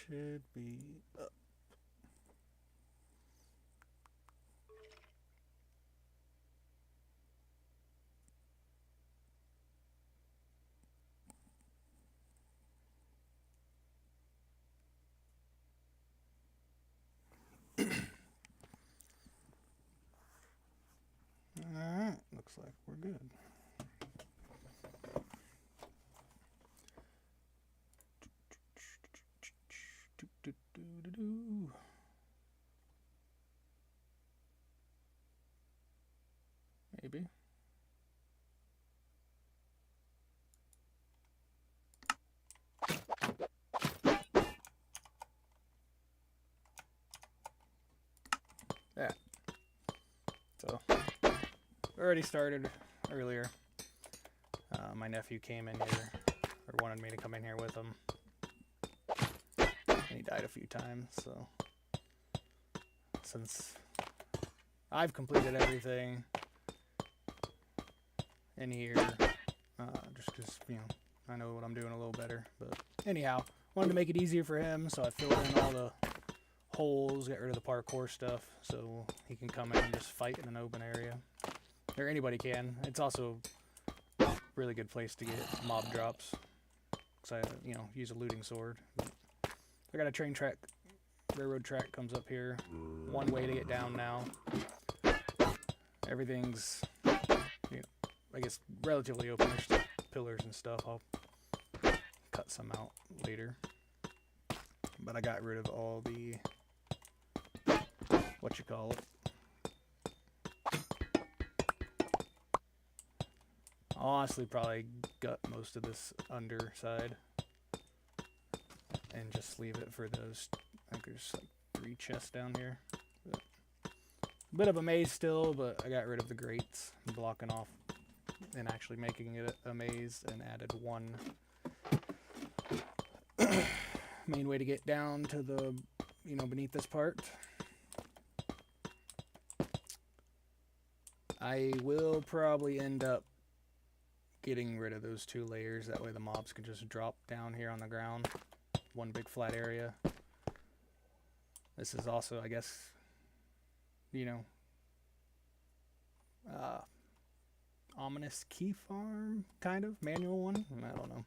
should be up. Alright, looks like we're good. Maybe. Yeah. So, already started earlier. My nephew came in here, or wanted me to come in here with him. And he died a few times, so since I've completed everything in here, just because, you know, I know what I'm doing a little better. But anyhow, wanted to make it easier for him, so I filled in all the holes, got rid of the parkour stuff, so he can come in and just fight in an open area. Or anybody can. It's also a really good place to get mob drops, because I, you know, use a looting sword. But I got a train track, railroad track comes up here. One way to get down now. Everything's, you know, I guess relatively open. There's still pillars and stuff. I'll cut some out later. But I got rid of all the, what you call it. I'll honestly probably gut most of this underside and just leave it for those. I think there's like 3 chests down here. But a bit of a maze still, but I got rid of the grates, blocking off and actually making it a maze, and added one main way to get down to the, you know, beneath this part. I will probably end up getting rid of those 2 layers, that way the mobs can just drop down here on the ground, one big flat area. This is also, I guess, you know, ominous key farm, kind of, manual one, I don't know.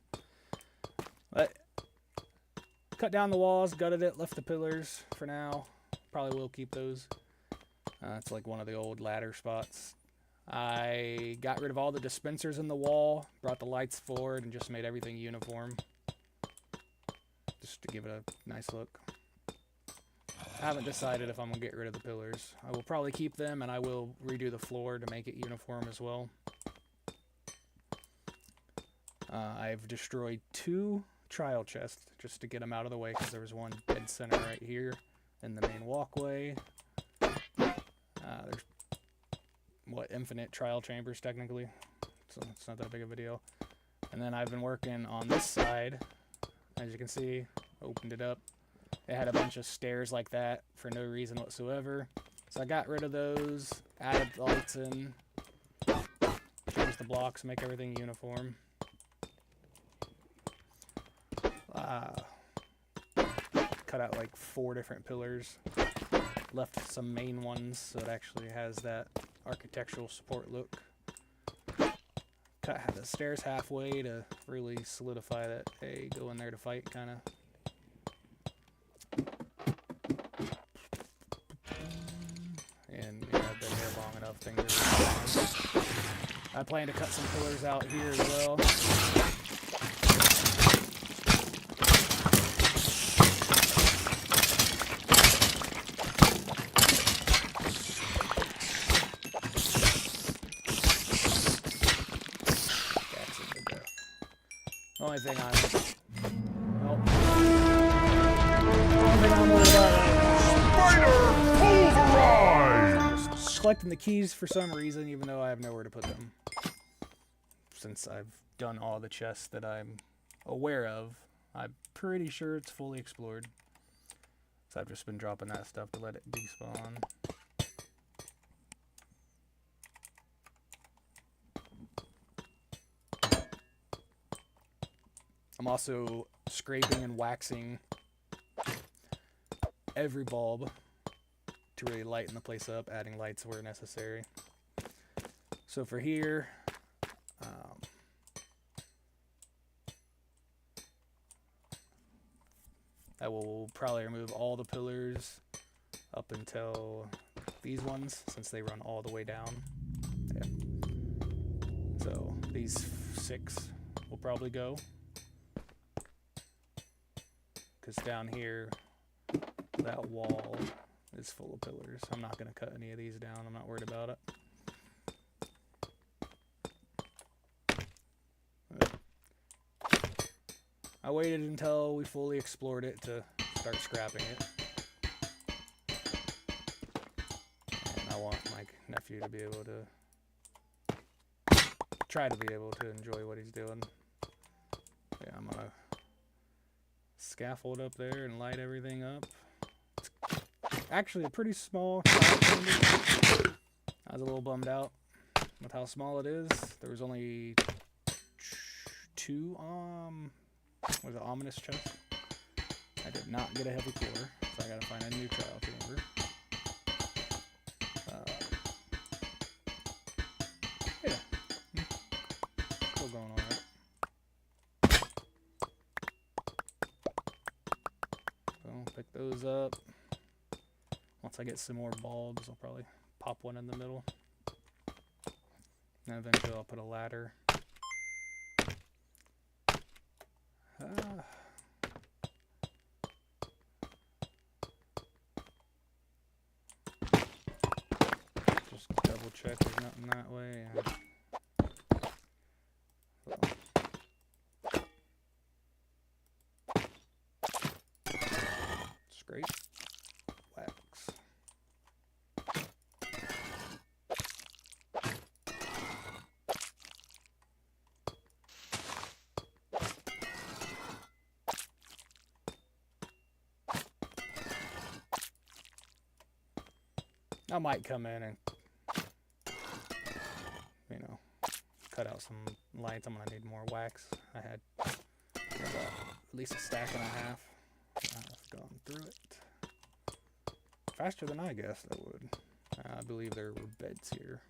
But cut down the walls, gutted it, left the pillars for now. Probably will keep those. It's like one of the old ladder spots. I got rid of all the dispensers in the wall, brought the lights forward, and just made everything uniform. Just to give it a nice look. I haven't decided if I'm going to get rid of the pillars. I will probably keep them, and I will redo the floor to make it uniform as well. I've destroyed 2 trial chests just to get them out of the way, because there was one dead center right here in the main walkway. There's infinite trial chambers technically, so it's not that big of a deal. And then I've been working on this side. As you can see, opened it up. It had a bunch of stairs like that for no reason whatsoever, so I got rid of those, added the lights in, changed the blocks, make everything uniform. Cut out like 4 different pillars, left some main ones so it actually has that architectural support look. Cut the stairs halfway to really solidify that, hey, go in there to fight, kind of. And yeah, I've been here long enough, things are I plan to cut some pillars out here as well. Only thing I'm worried about is Spider collecting the keys for some reason, even though I have nowhere to put them. Since I've done all the chests that I'm aware of, I'm pretty sure it's fully explored. So I've just been dropping that stuff to let it despawn. I'm also scraping and waxing every bulb to really lighten the place up, adding lights where necessary. So for here, I will probably remove all the pillars up until these ones, since they run all the way down. Yeah. So these 6 will probably go, because down here, that wall is full of pillars. I'm not going to cut any of these down. I'm not worried about it. I waited until we fully explored it to start scrapping it. And I want my nephew to be able to try to be able to enjoy what he's doing. Yeah, I'm gonna scaffold up there and light everything up. It's actually a pretty small crowd. I was a little bummed out with how small it is. There was only 2 was it ominous chest? I did not get a heavy core, so I gotta find a new trial chamber. Yeah, still going alright. So pick those up. Once I get some more bulbs, I'll probably pop one in the middle. And eventually I'll put a ladder. Just double check there's nothing that way. Scrape, wax. I might come in and, you know, cut out some lights. I'm gonna need more wax. I had about at least a stack and a half. I've gone through it faster than I guessed I would. I believe there were beds here.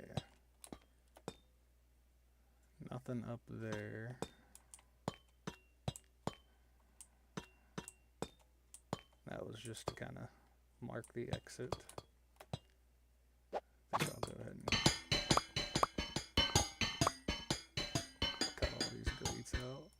Yeah. Nothing up there. That was just to kind of mark the exit. I think I'll go ahead and cut all these grates out.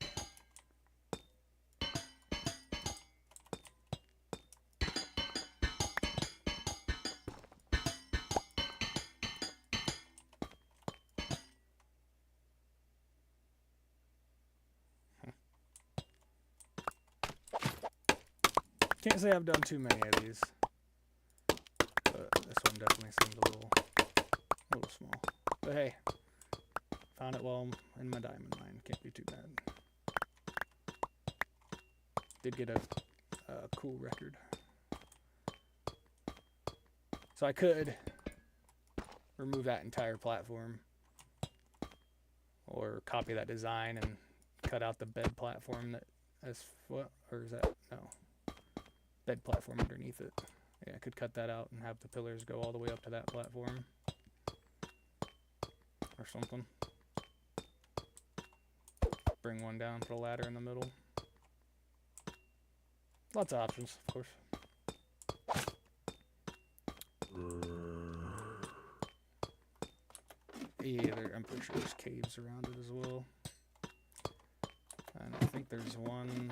Can't say I've done too many of these, but this one definitely seems a little small. But hey, found it while I'm in my diamond mine. Can't be too bad. Did get a cool record. So I could remove that entire platform, or copy that design and cut out the bed platform that as what, or is that no? Bed platform underneath it. Yeah, I could cut that out and have the pillars go all the way up to that platform or something. Bring one down, put a ladder in the middle. Lots of options, of course. Yeah, I'm pretty sure there's caves around it as well. And I think there's one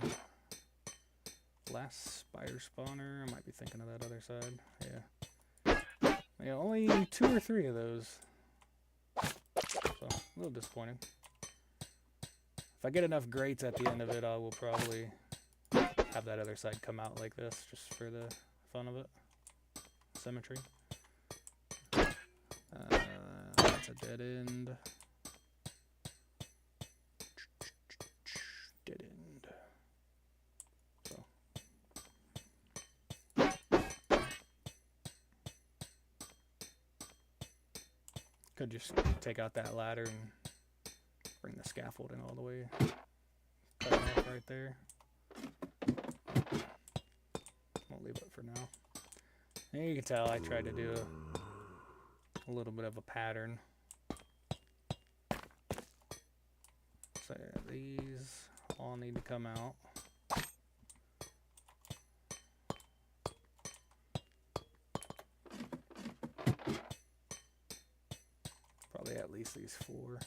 last spider spawner. I might be thinking of that other side. Yeah. Yeah, only 2 or 3 of those. So, a little disappointing. If I get enough grates at the end of it, I will probably have that other side come out like this, just for the fun of it. Symmetry. That's a dead end. Dead end. So. Could just take out that ladder and bring the scaffolding all the way, cut it off right there. I'll leave it for now. And you can tell I tried to do a little bit of a pattern. So these all need to come out. Probably at least these 4.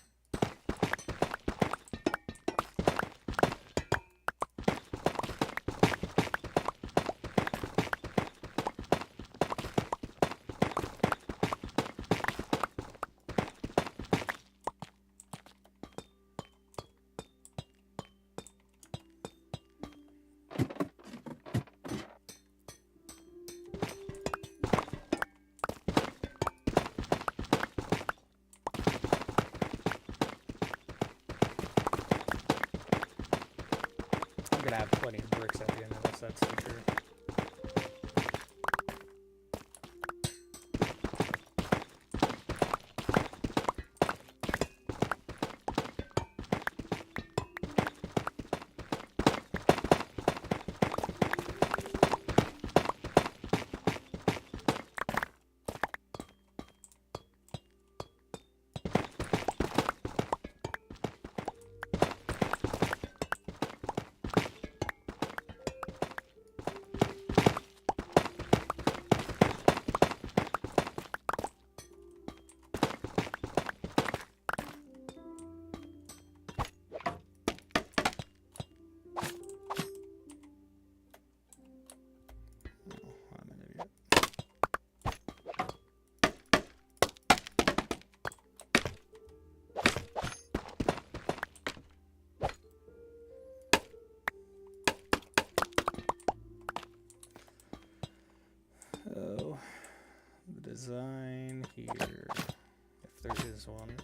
I'm gonna have plenty of bricks at the end of this, that's for sure. Design here, if there is one.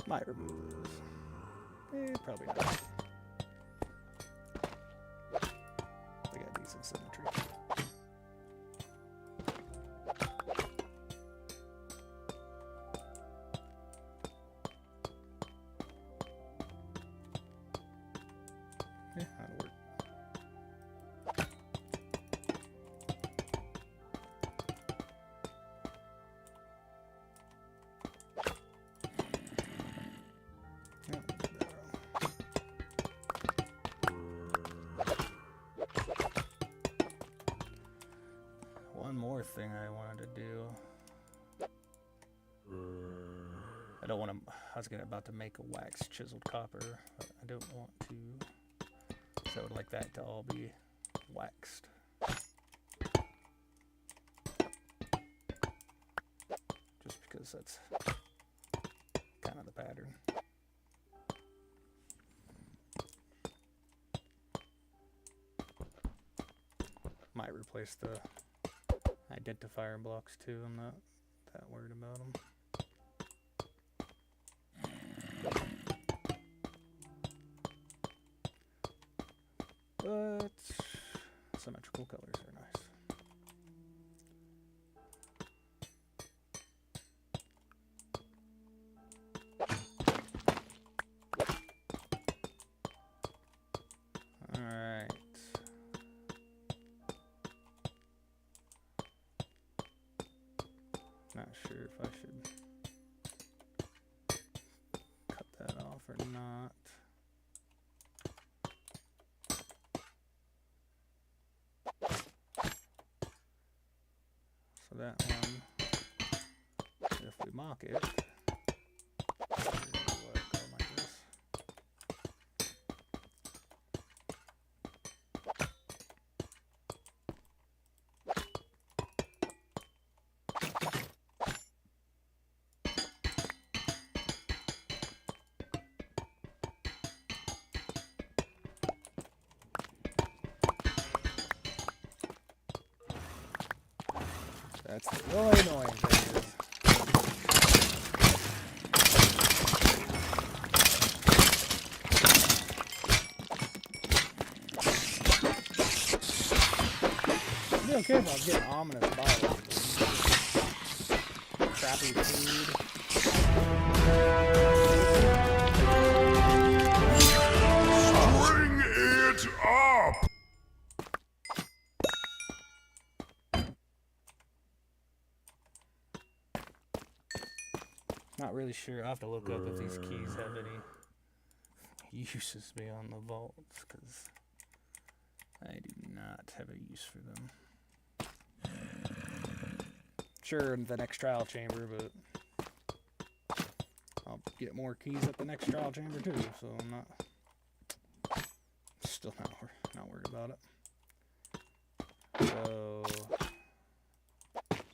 Might remove those. Probably not. They got decent symmetry. Yeah, that'll work. One more thing I wanted to do. I don't want to. I was about to make a wax chiseled copper, but I don't want to. So I would like that to all be waxed. Just because that's kind of the pattern. Might replace the identifier blocks too. I'm not that worried about them. But symmetrical colors are nice. All right. sure if I should cut that off or not. So that one, if we mock it, that's the really annoying thing is I'd be okay if I was getting ominous bottles. Crappy food. Bring it up! Not really sure. I'll have to look up if these keys have any uses beyond the vaults, because I do not have a use for them. Sure, in the next trial chamber, but I'll get more keys at the next trial chamber too, so I'm still not worried about it. So I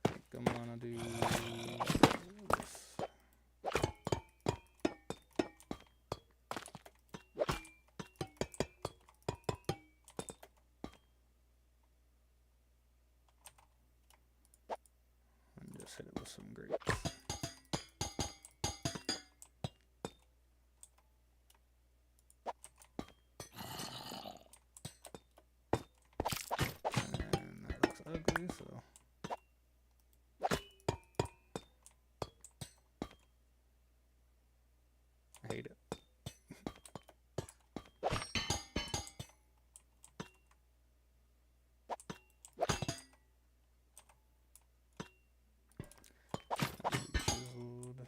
think I'm gonna do this. And just hit it with some grapes. Ugly, so I hate it. Chiseled.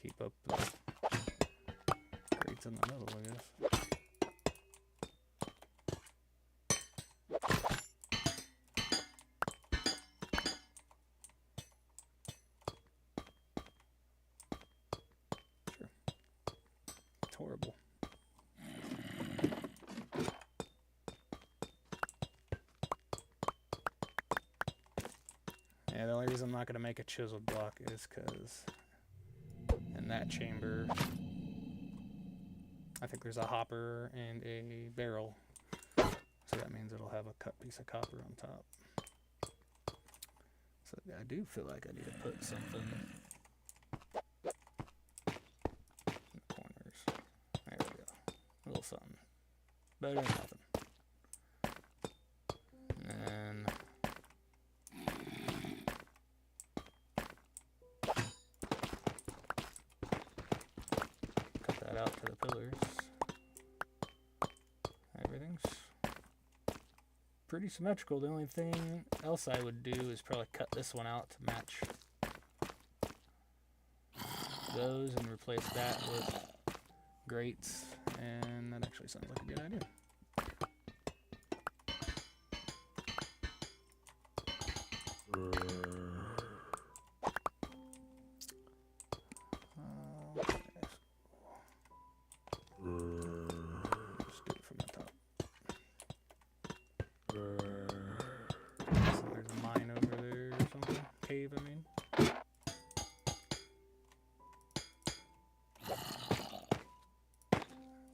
Keep up the grates in the middle, I guess. Sure. It's horrible. Yeah, the only reason I'm not going to make a chiseled block is because in that chamber, I think there's a hopper and a barrel, so that means it'll have a cut piece of copper on top. So I do feel like I need to put something in the corners. There we go. A little something. Better than nothing. And then out to the pillars. Everything's pretty symmetrical. The only thing else I would do is probably cut this one out to match those and replace that with grates, and that actually sounds like a good idea.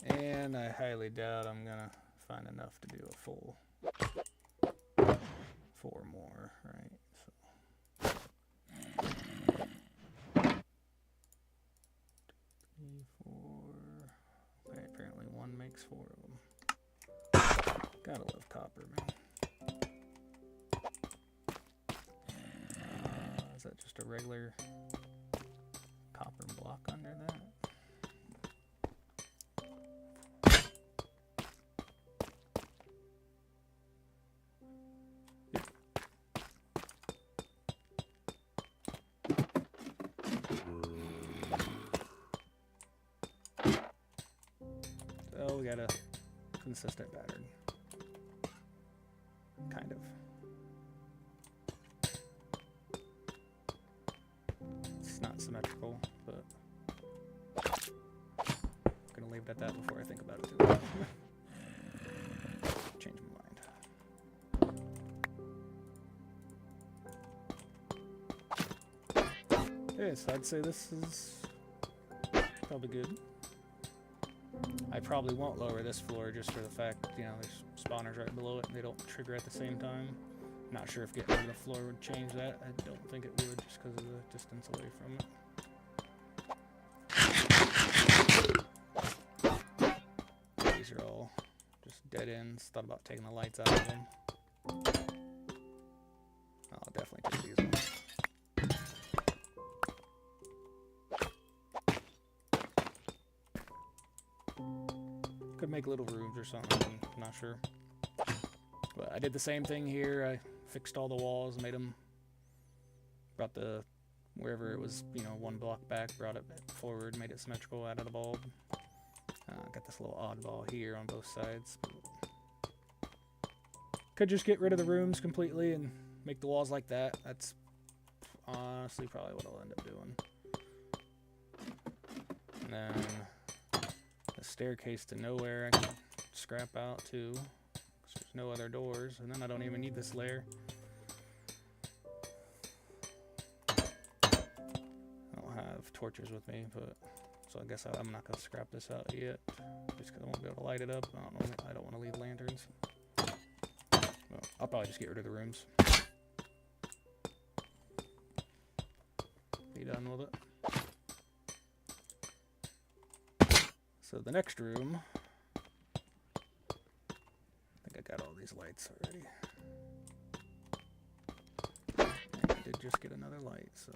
And I highly doubt I'm gonna find enough to do a full 4 more, right? So 3, 4. Okay, apparently 1 makes 4 of them. Gotta love copper, man. Is that just a regular block under that. So we got a consistent pattern. Kind of. It's not symmetrical, but I'm gonna leave it at that before I think about it too much. Change my mind. Okay, so I'd say this is probably good. I probably won't lower this floor just for the fact, you know, there's spawners right below it and they don't trigger at the same time. Not sure if getting rid of the floor would change that. I don't think it would just because of the distance away from it. These are all just dead ends. Thought about taking the lights out of them. I'll definitely take these ones. Could make little rooms or something, I'm not sure. But I did the same thing here. I fixed all the walls, made them, brought the, wherever it was, you know, one block back, brought it forward, made it symmetrical out of the bulb. Got this little oddball here on both sides. Could just get rid of the rooms completely and make the walls like that. That's honestly probably what I'll end up doing. And then the staircase to nowhere I can scrap out too. There's no other doors, and then I don't even need this layer. I don't have torches with me, but so I guess I'm not gonna scrap this out yet, just because I won't be able to light it up. I don't want to leave lanterns. Well, I'll probably just get rid of the rooms. Be done with it. So the next room. I got all these lights already. And I did just get another light, so.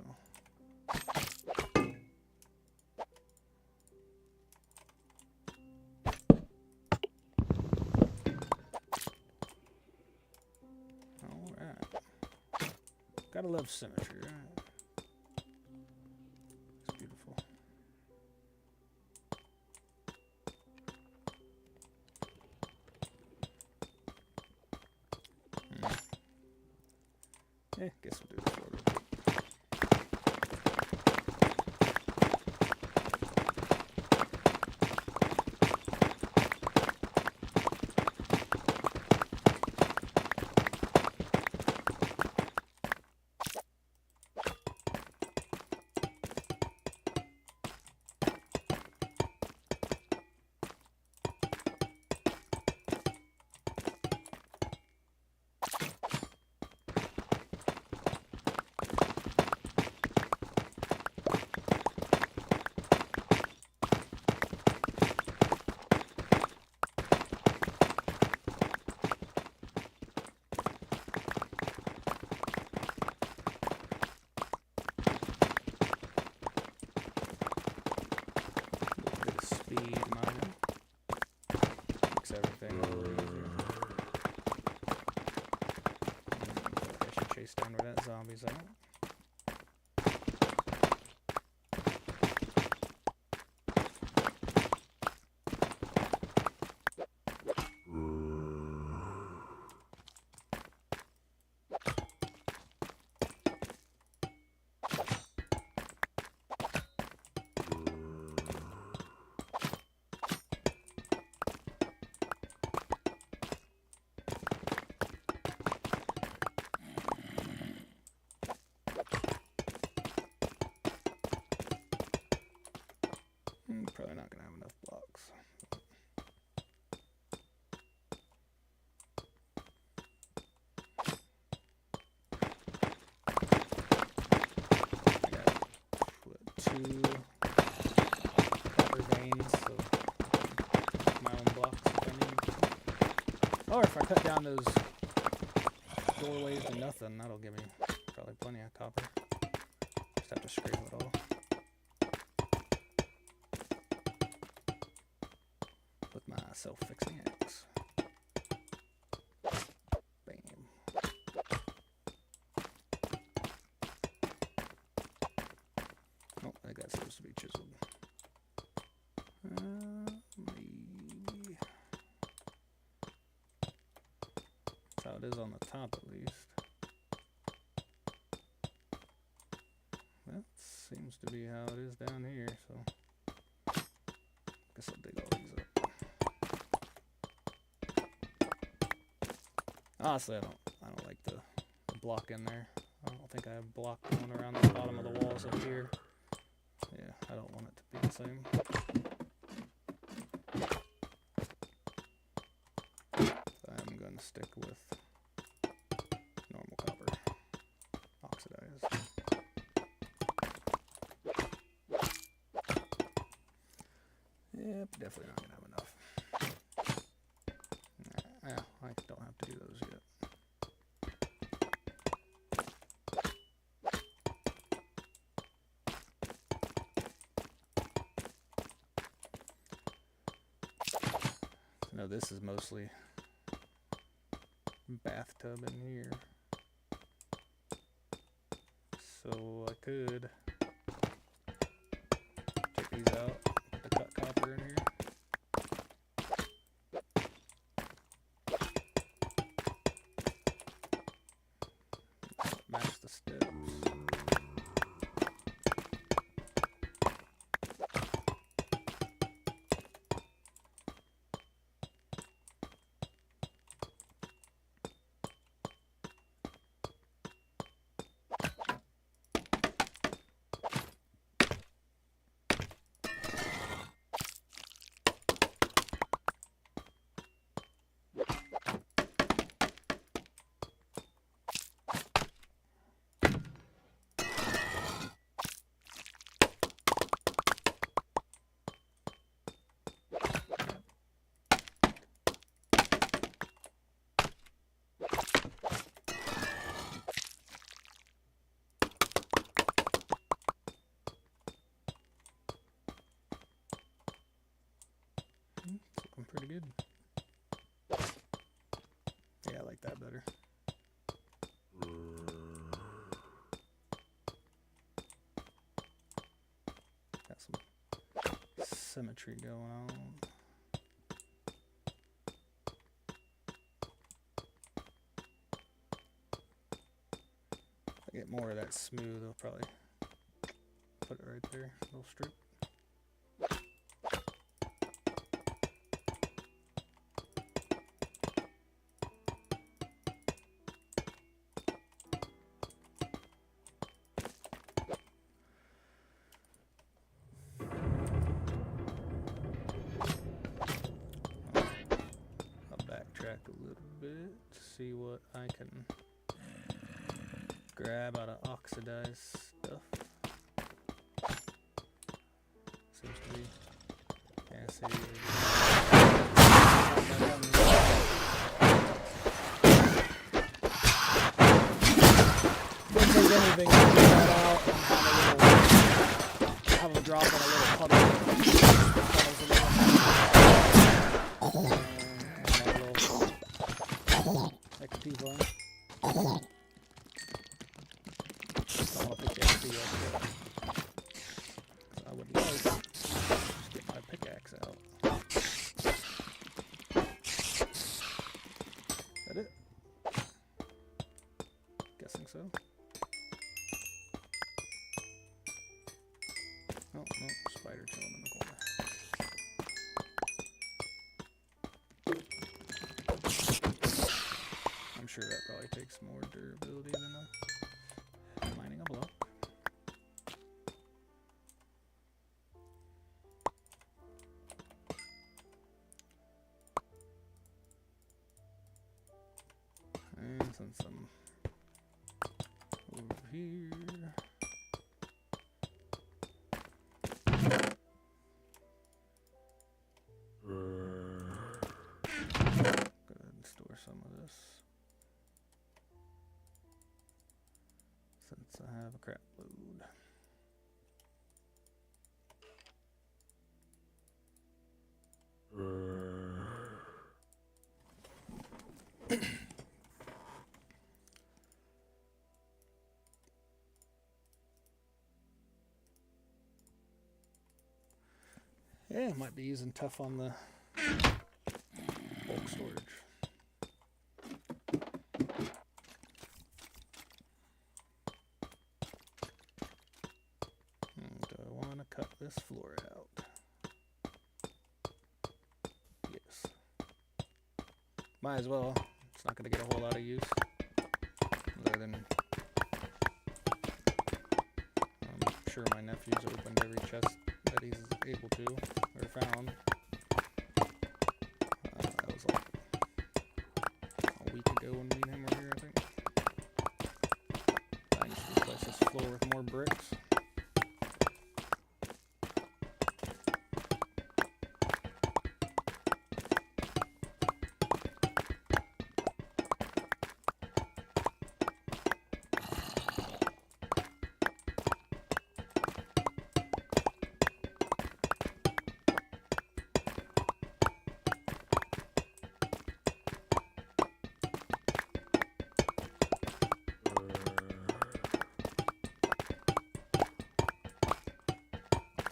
Alright. Gotta love symmetry, right? It's beautiful. Guess we'll do this order. Everything a little easier. I should chase down where that zombie's at. Probably not going to have enough blocks. I got, what, 2 copper veins, so my own blocks if I need. Or if I cut down those doorways to nothing, that'll give me probably plenty of copper. Just have to scrape it all. self-fixing axe. Bam. Oh, I think that's supposed to be chiseled. Maybe. That's how it is on the top, at least. That seems to be how it is down here, so guess I'll dig all these up. Honestly, I don't like the block in there. I don't think I have block going around the bottom of the walls up here. Yeah, I don't want it to be the same. So I'm going to stick with normal copper, oxidized. Yep, definitely not going to have enough. Yeah, I don't have to do those yet. No, this is mostly bathtub in here. So I could take these out, put the cut copper in here. Match the steps. It's looking pretty good. Yeah, I like that better. Got some symmetry going on. If I get more of that smooth, I'll probably put it right there, little strip. A little bit to see what I can grab out of oxidized stuff. Seems to be, yeah, see. Didn't take anything to get that out and have them drop in a little puddle. XP one. I don't want to pick the XP up yet. I would like to just get my pickaxe out. Is that it? Guessing so. Oh, no, spider chilling in the corner. I'm sure that probably takes more durability than mining a block. And since I'm over here, go ahead and store some of this. Since I have a crap load. Yeah, might be using tough on the bulk storage. And do I want to cut this floor out? Yes. Might as well. It's not going to get a whole lot of use. Other than I'm sure my nephew's opened every chest that he's able to, or found. That was like a week ago when me and him were here, I think. I just replace this floor with more bricks.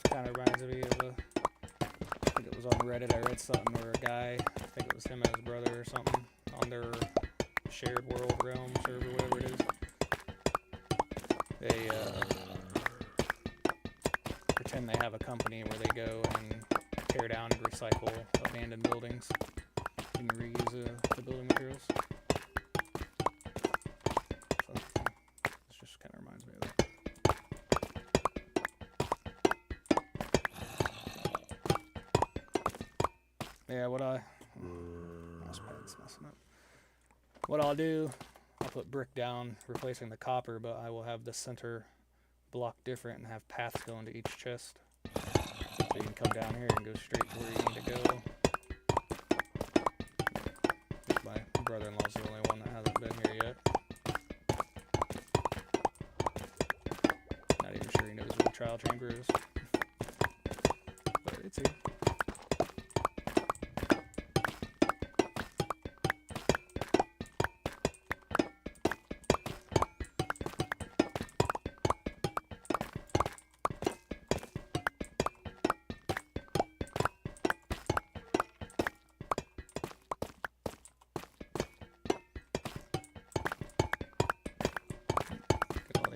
Kind of reminds me of I think it was on Reddit, I read something where a guy, I think it was him and his brother or something, on their shared world realm server, whatever it is, they pretend they have a company where they go and tear down and recycle abandoned buildings and reuse the building materials. So this just kind of reminds me of that. Yeah, mouse pad's messing up. What I'll do, I'll put brick down, replacing the copper, but I will have the center block different and have paths going to each chest. So you can come down here and go straight to where you need to go. My brother-in-law's the only one that hasn't been here yet. Not even sure he knows where the trial chamber is. But it's here.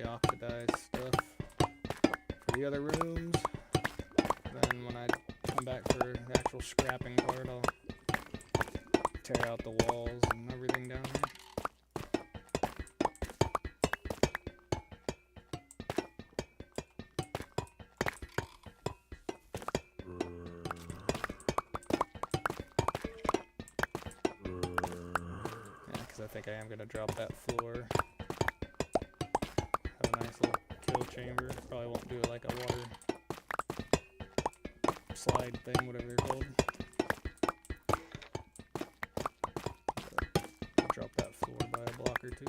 Oxidized stuff for the other rooms. Then when I come back for the actual scrapping part, I'll tear out the walls and everything down here. Yeah, because I think I am going to drop that floor. Nice little kill chamber. Probably won't do like a water slide thing, whatever they're called. But I'll drop that floor by a block or two.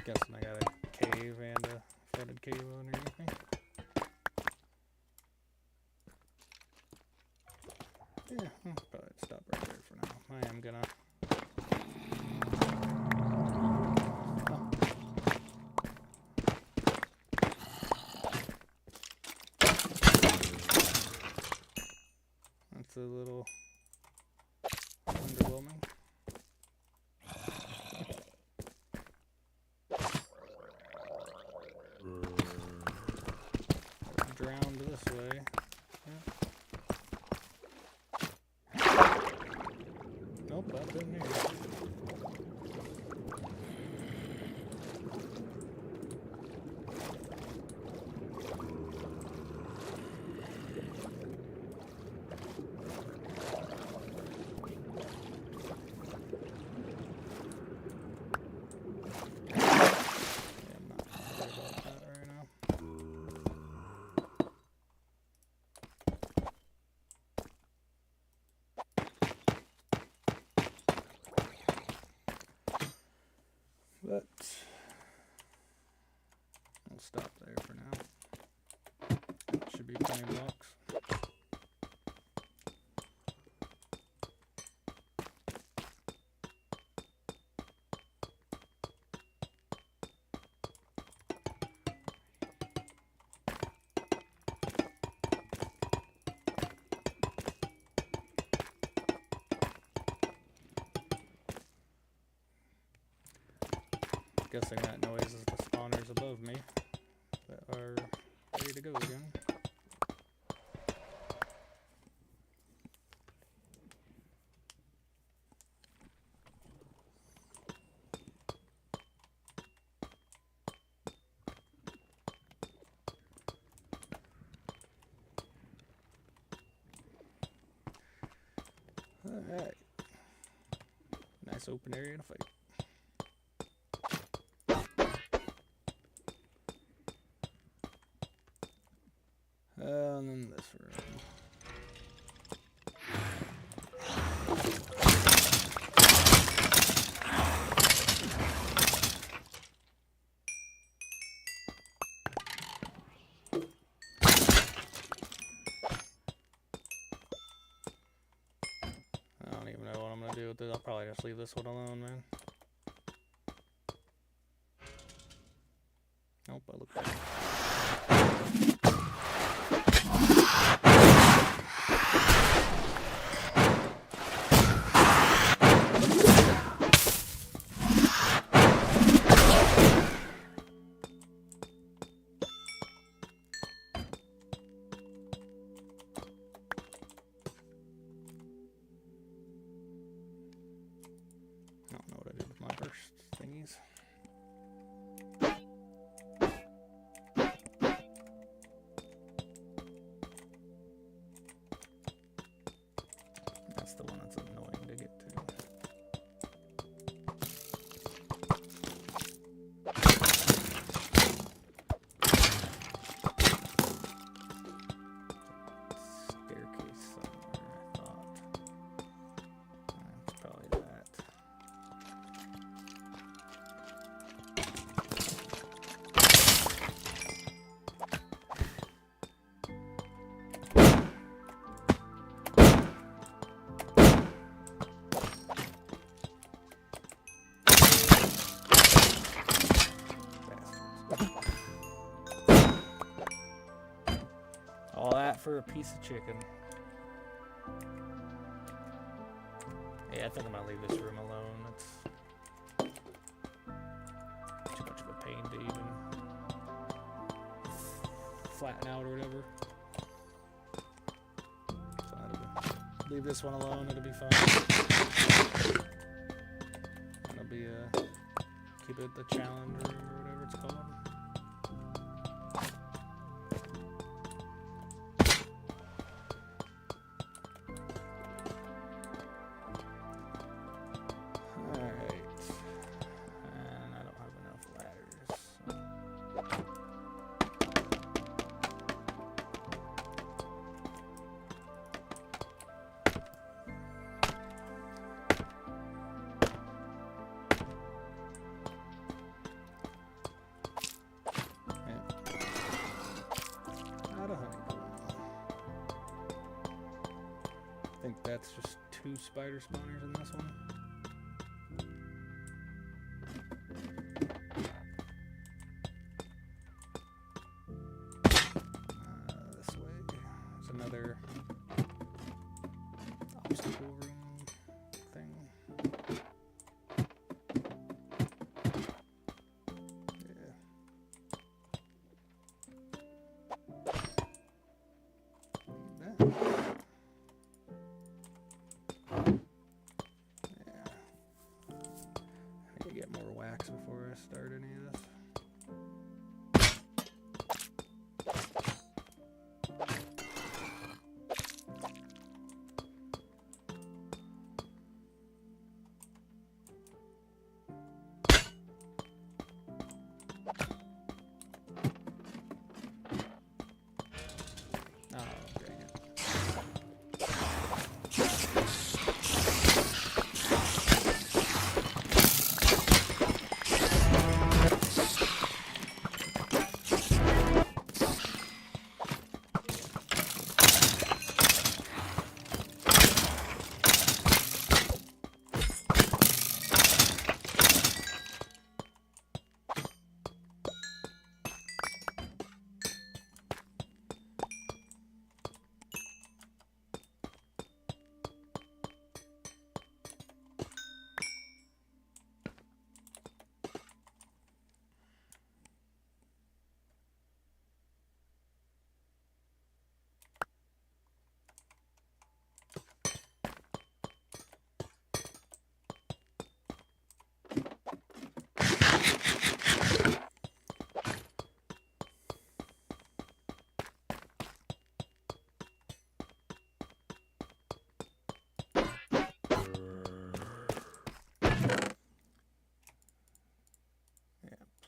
Guessing I got a cave and a flooded cave underneath me. Yeah, I'll probably stop right there for now. I am gonna... Oh. That's a little underwhelming. Drowned this way. Yeah. Nope, I've been here. stop there for now. Should be plenty of blocks. Guessing that noise is the spawners above me that are ready to go again. Alright. Nice open area to fight. And then this room. I don't even know what I'm going to do with this. I'll probably just leave this one alone, man. Nope, I looked at it. I don't know what I did with my burst thingies. That's the one that's annoying to get to. Staircase somewhere, I thought. That's probably that. All that for a piece of chicken. Yeah, I think I'm gonna leave this room alone. It's too much of a pain to even flatten out or whatever. So leave this one alone, it'll be fine. It'll be keep it the challenge or whatever it's called. I think that's just 2 spider spawners in this one. This way. There's another obstacle room thing. Yeah. Need that. Get more wax before I start any of this.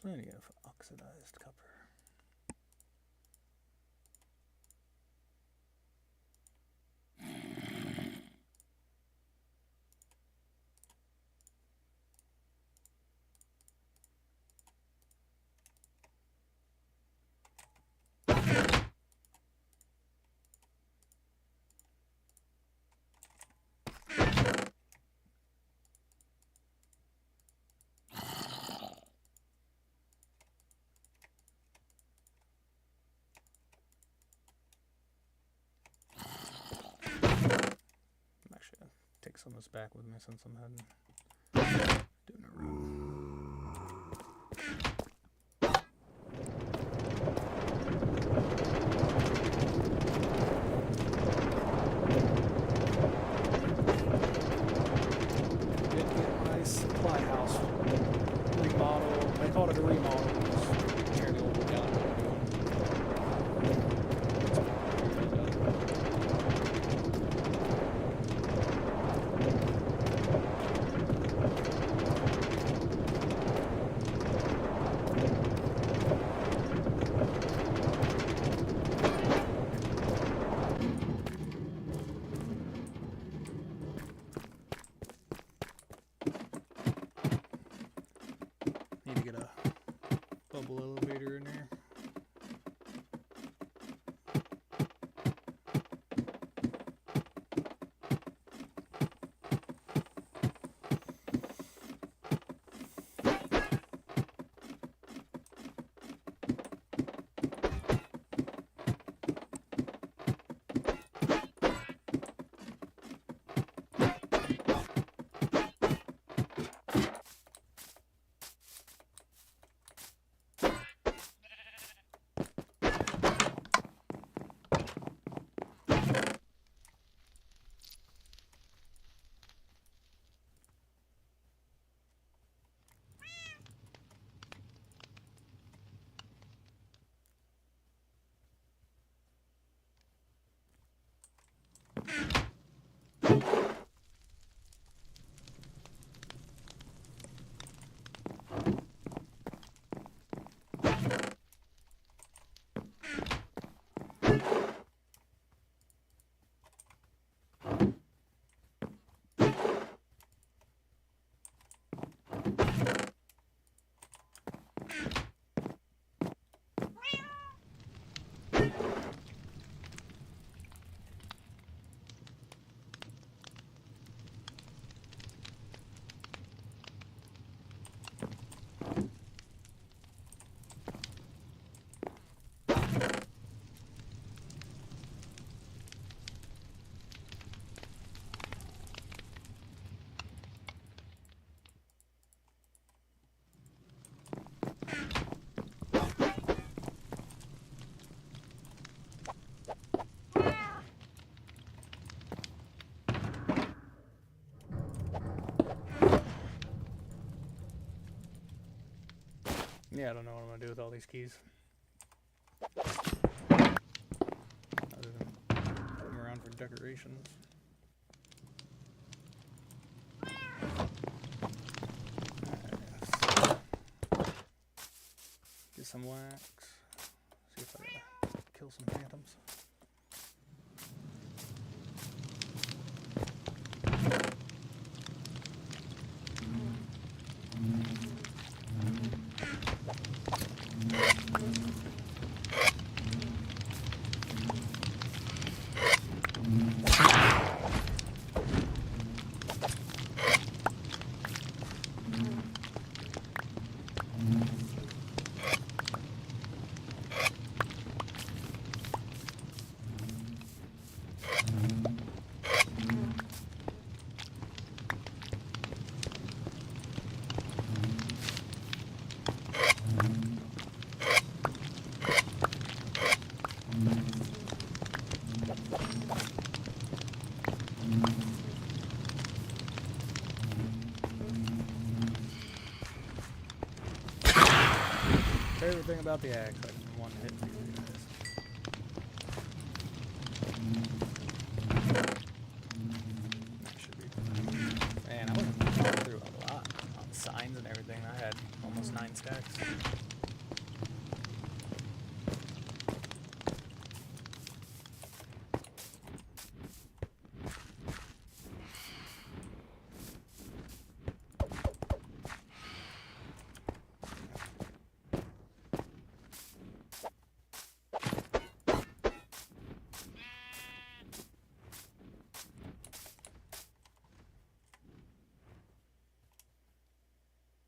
Plenty of oxidized copper. Take some of this back with me since I'm doing it wrong. I did get my supply house remodel. They called it a remodel. It's near the old lookout. Need to get a bubble elevator in there. Yeah, I don't know what I'm going to do with all these keys. Other than put them around for decorations. Get some wax. See if I gotta kill some phantoms. Favorite thing about the axe, I can one hit these guys. That should be fine. Man, I went through a lot on signs and everything. I had almost 9 stacks.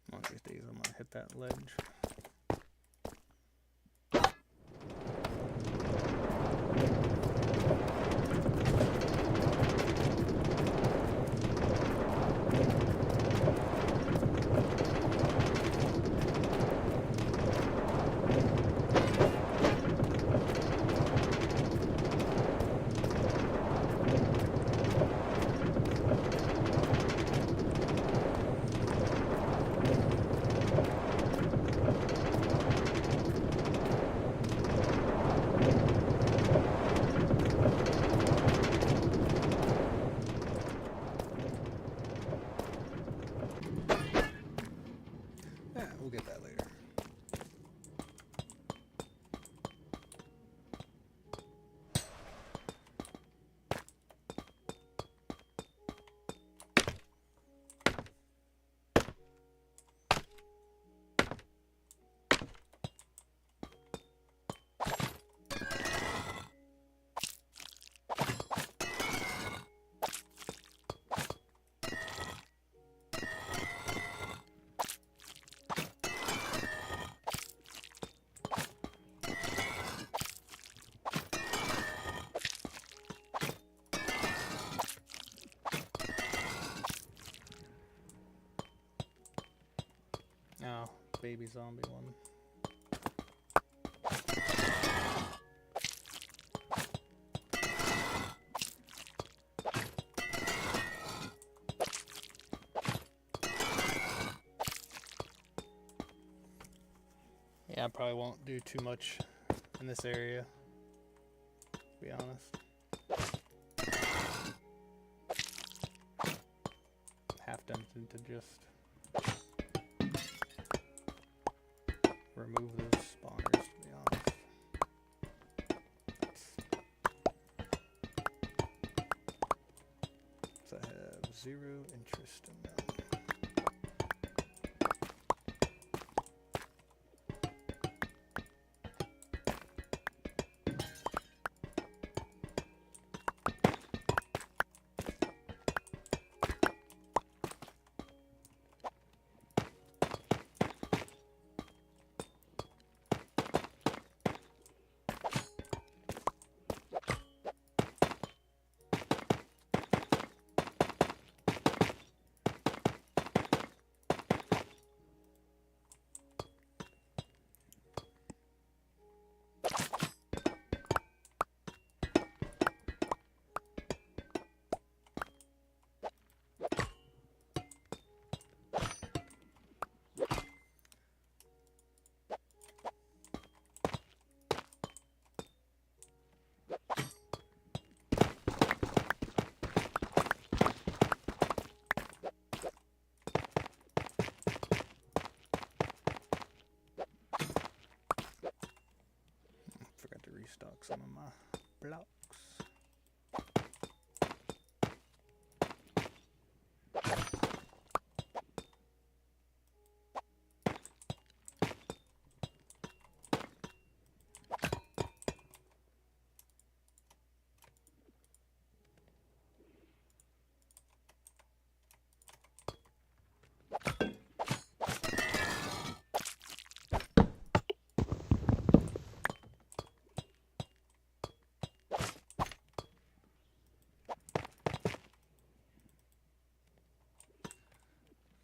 One of these days I'm gonna hit that ledge. Yeah, we'll get that later. Oh, baby zombie one. Yeah, I probably won't do too much in this area, to be honest. Half tempted to just remove those spawners, to be honest. So I have 0 interest in them. Forgot to restock some of my blocks.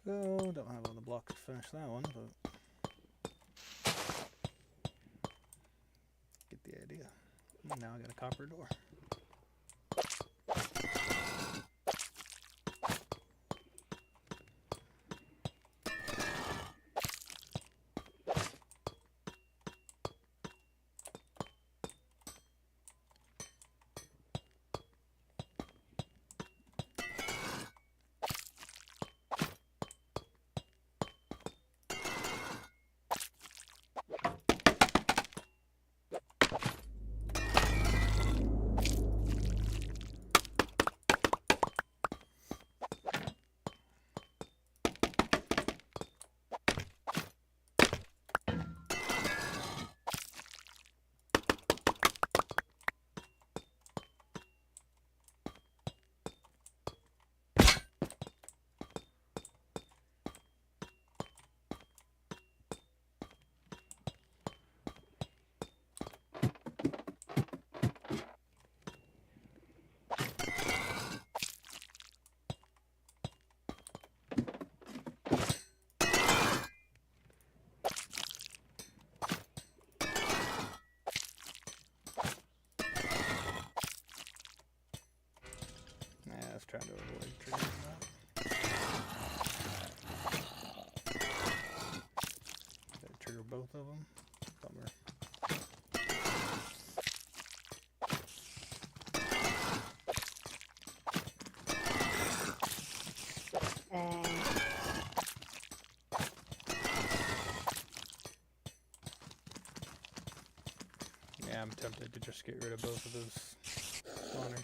So, don't have all the blocks to finish that one, but get the idea. And now I got a copper door. trying to avoid triggering that. Gotta trigger both of them. Bummer. Yeah, I'm tempted to just get rid of both of those spawners.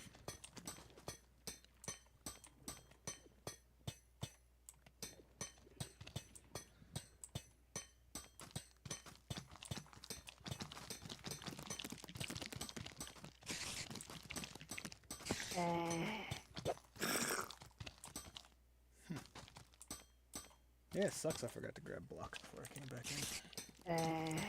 Yeah, it sucks I forgot to grab blocks before I came back in. Yeah.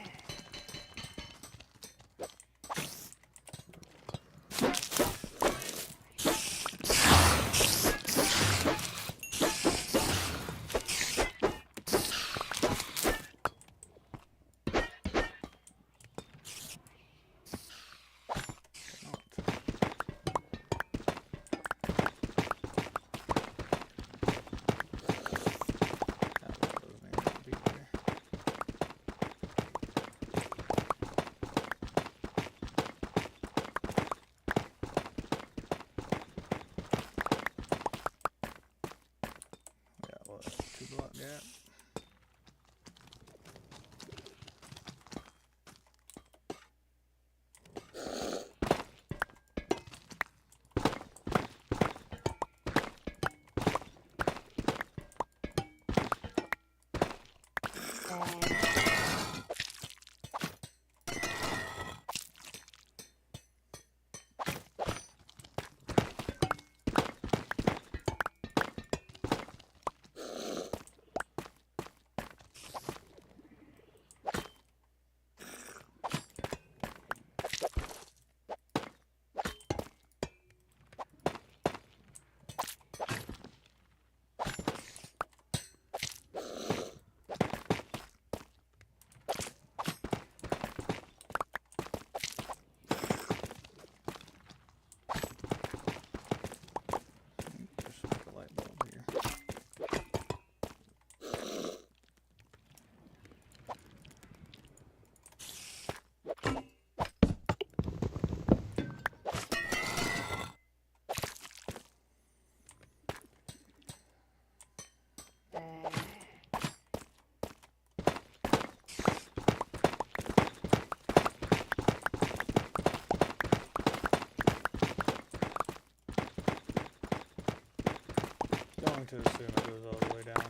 Going to assume it goes all the way down.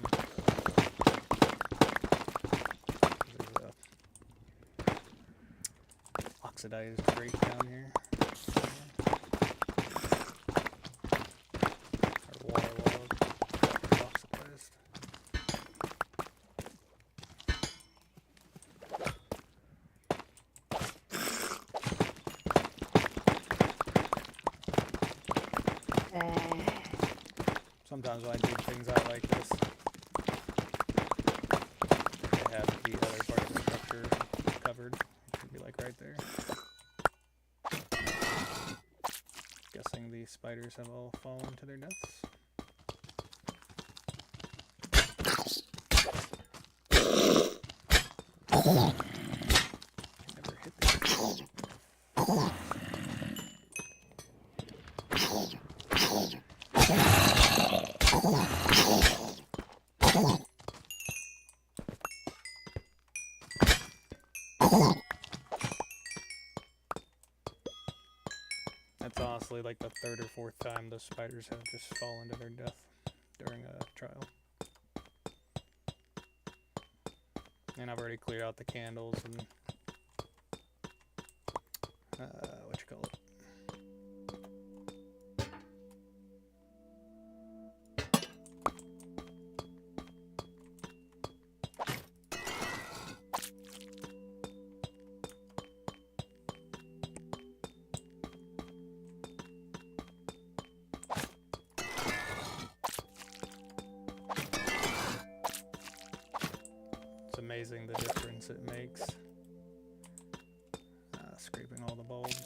There's a oxidized grate down here. Or water log. Oxidized. Sometimes when I do things out like this, I have the other part of the structure covered. It should be like right there. Guessing the spiders have all fallen to their deaths. Never hit the That's honestly like the third or fourth time the spiders have just fallen to their death during a trial. And I've already cleared out the candles and what you call it? It's amazing the difference it makes. Scraping all the bulbs.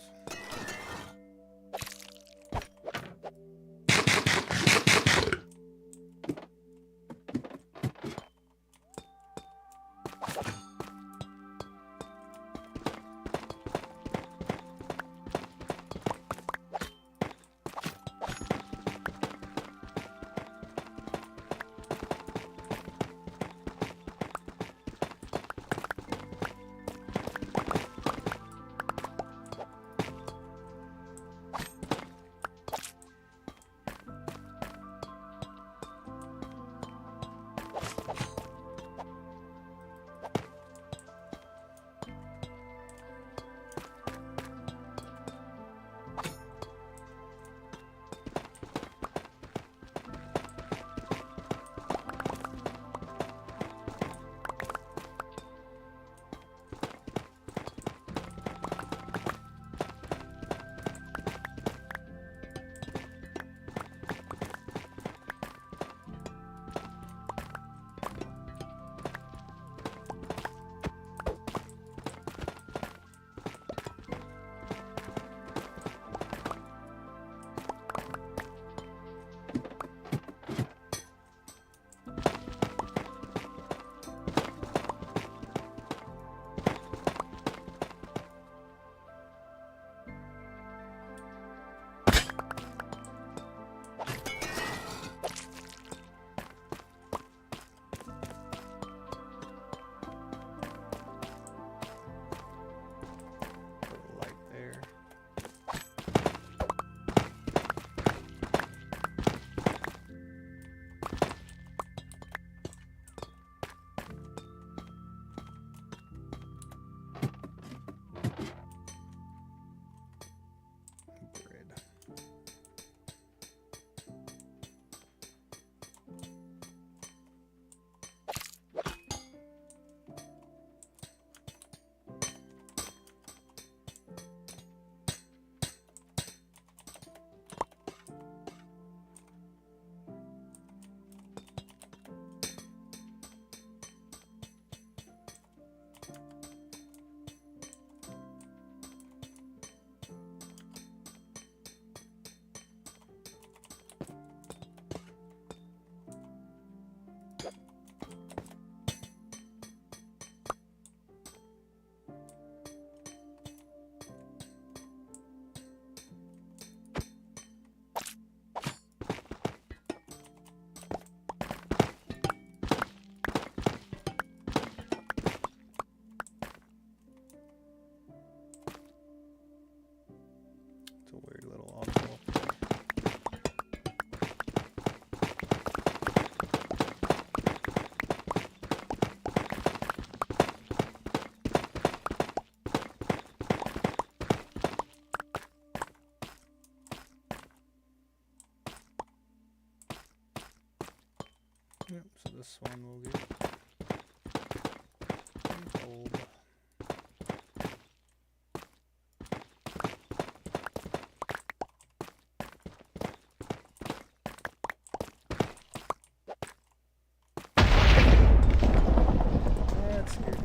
this one will get cold. That's scary.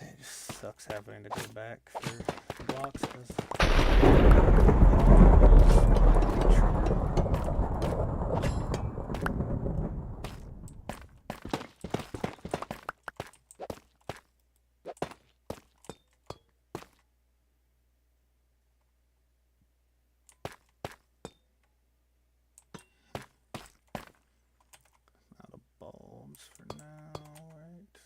It just sucks having to go back for blocks because out of bulbs for now, right?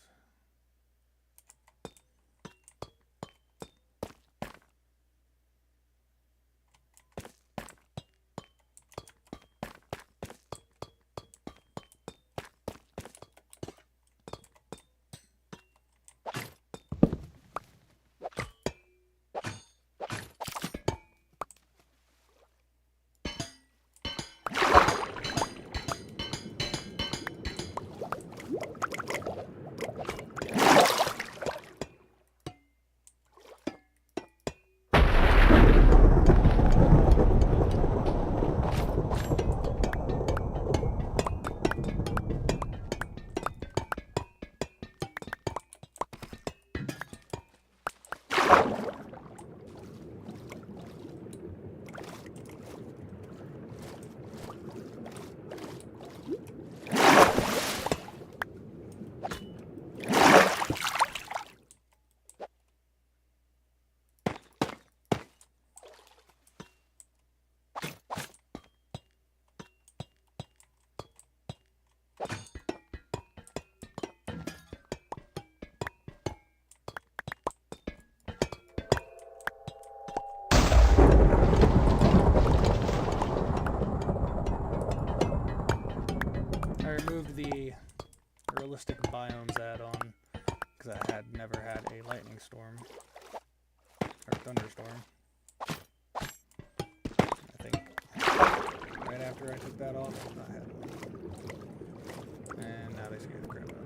I removed the realistic biomes add-on because I had never had a lightning storm or thunderstorm. I think right after I took that off, I had one. And now they scare the crap out of me.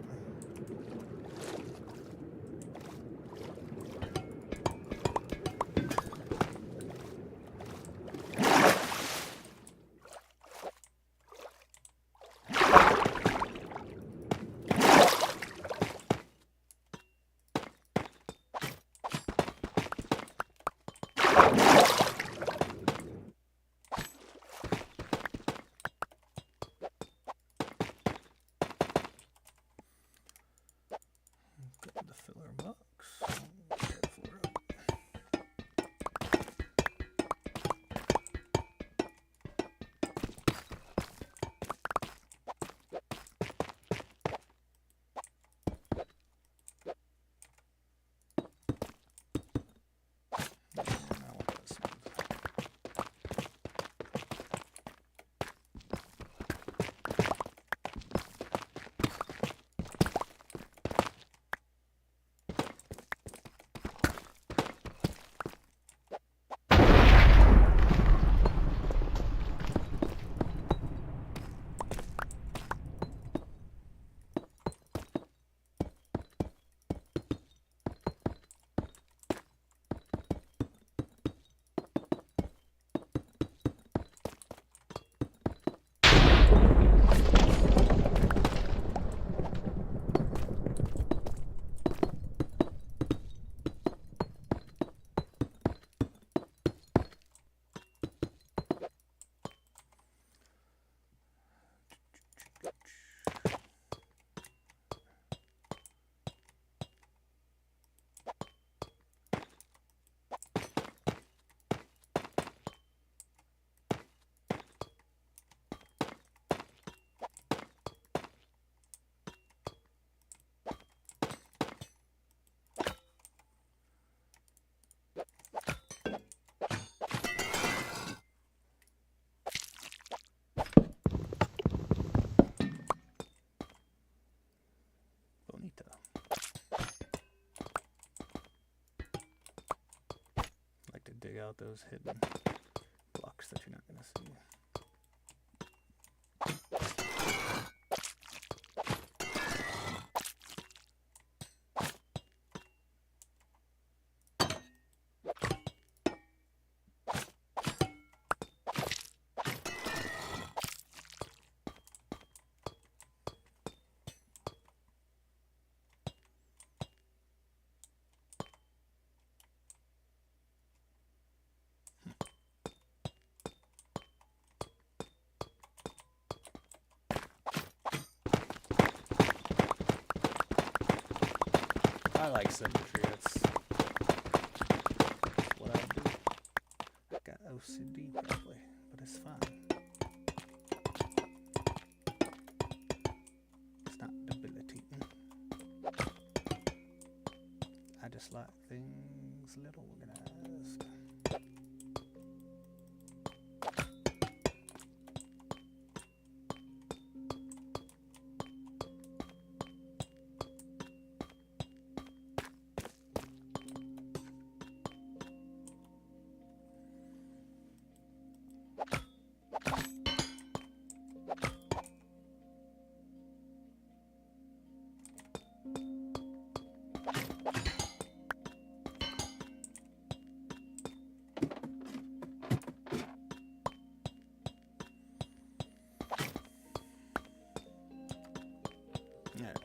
bonita. I like to dig out those hidden blocks that you're not going to see. I like symmetry, that's what I do. I got OCD probably, but it's fine. It's not debilitating. I just like things a little organized.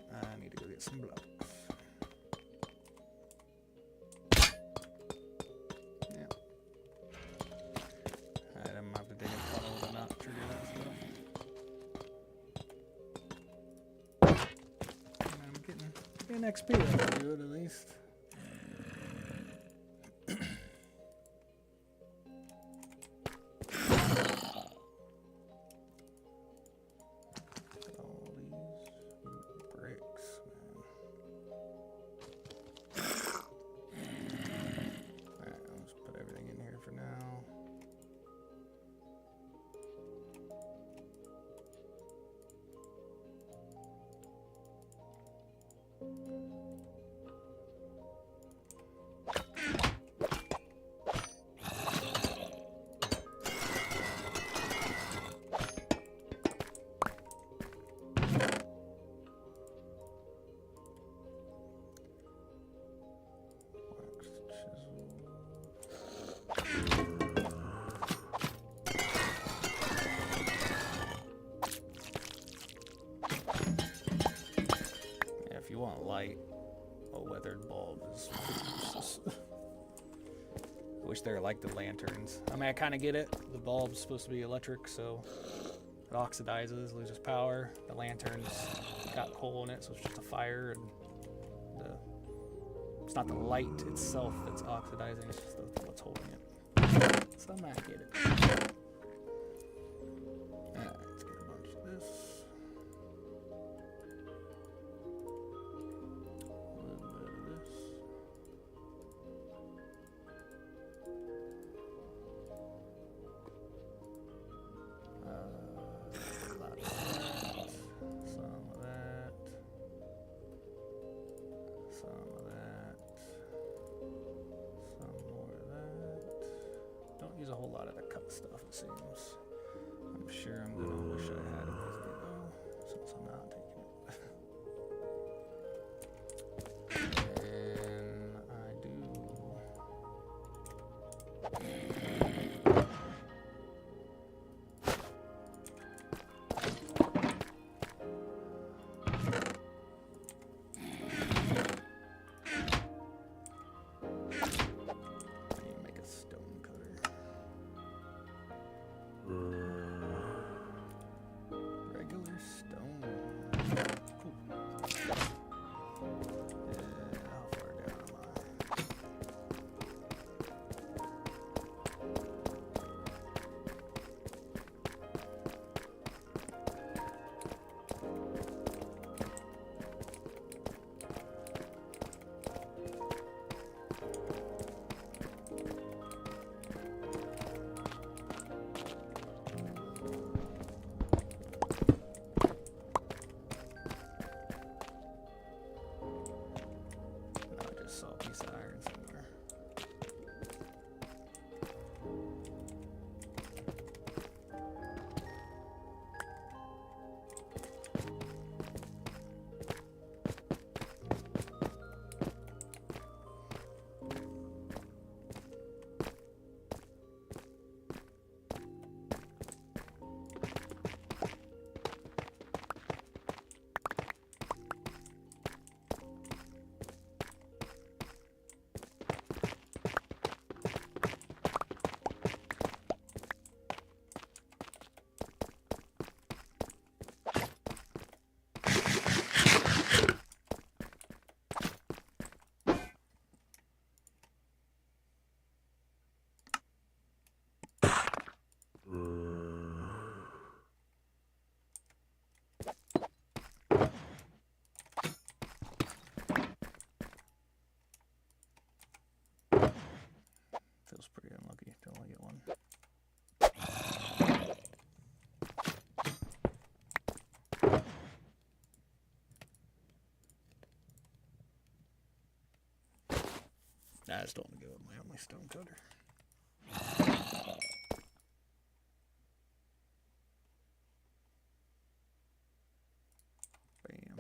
I need to go get some blocks. Yeah. Alright, I'm gonna have to dig a tunnel to not trigger that stuff. I'm getting XP out of it at least. If you want light, a weathered bulb is useless. I wish they were like the lanterns. I mean, I kind of get it. The bulb's supposed to be electric, so it oxidizes, loses power. The lantern's got coal in it, so it's just a fire, and it's not the light itself that's oxidizing, it's just what's holding it. So I might get it. Alright, let's get a bunch of this. A little bit of this. A lot of that. Some of that. Some of that. Some more of that. Don't use a whole lot of the cut stuff, it seems. I'm sure I'm gonna wish I had it though, since I'm not taking it. And I do. I need to make a stone cutter. I just don't want to go with my only stone cutter. Bam.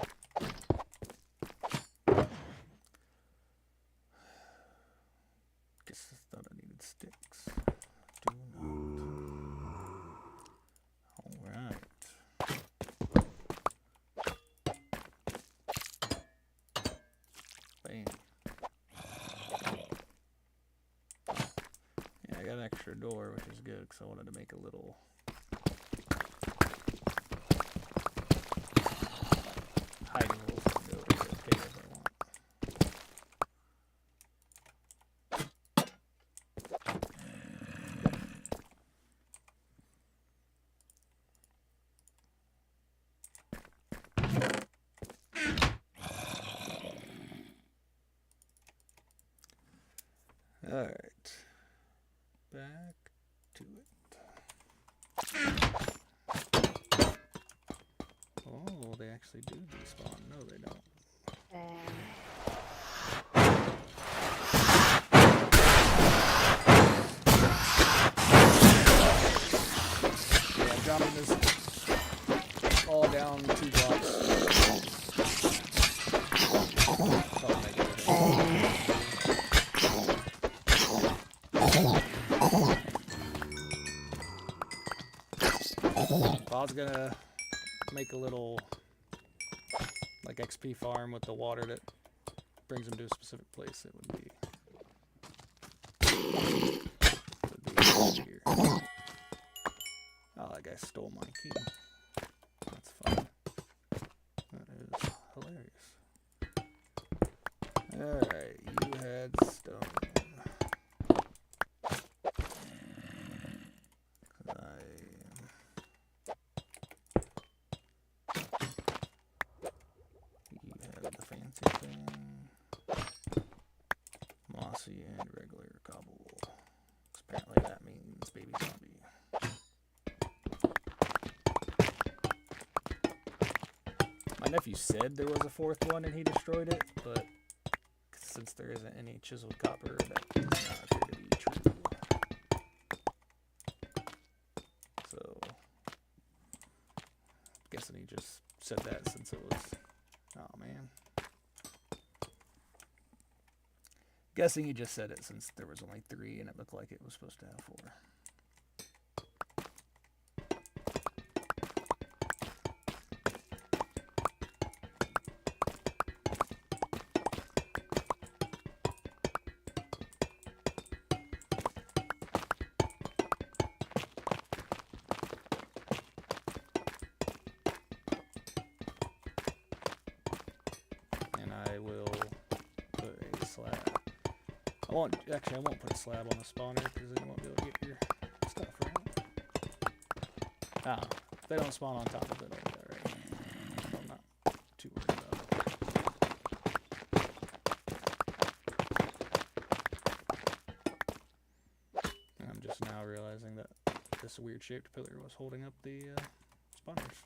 Guess I thought I needed sticks. Do not. Alright. Bam. Yeah, I got an extra door, which is good because I wanted to make a little hiding hole for the goat if I want. Alright, back to it. Oh, they actually do despawn. No, they don't. Yeah, I'm dropping this all down 2 blocks. That'll make everything. If I was gonna make a little like XP farm with the water that brings them to a specific place, it would be here. Oh, that guy stole my key. That's fun. That is hilarious. Alright, you had stone. Mossy and regular cobble. Apparently that means baby zombie. My nephew said there was a 4th one and he destroyed it, but since there isn't any chiseled copper, that does not appear to be true. So, I'm guessing he just said that since it was, oh man. Guessing he just said it since there was only 3 and it looked like it was supposed to have 4. And I will put a slab. I won't put a slab on the spawner because then you won't be able to get your stuff, right? Ah, if they don't spawn on top of it, I'll be alright. I'm not too worried about it. And I'm just now realizing that this weird shaped pillar was holding up the spawners.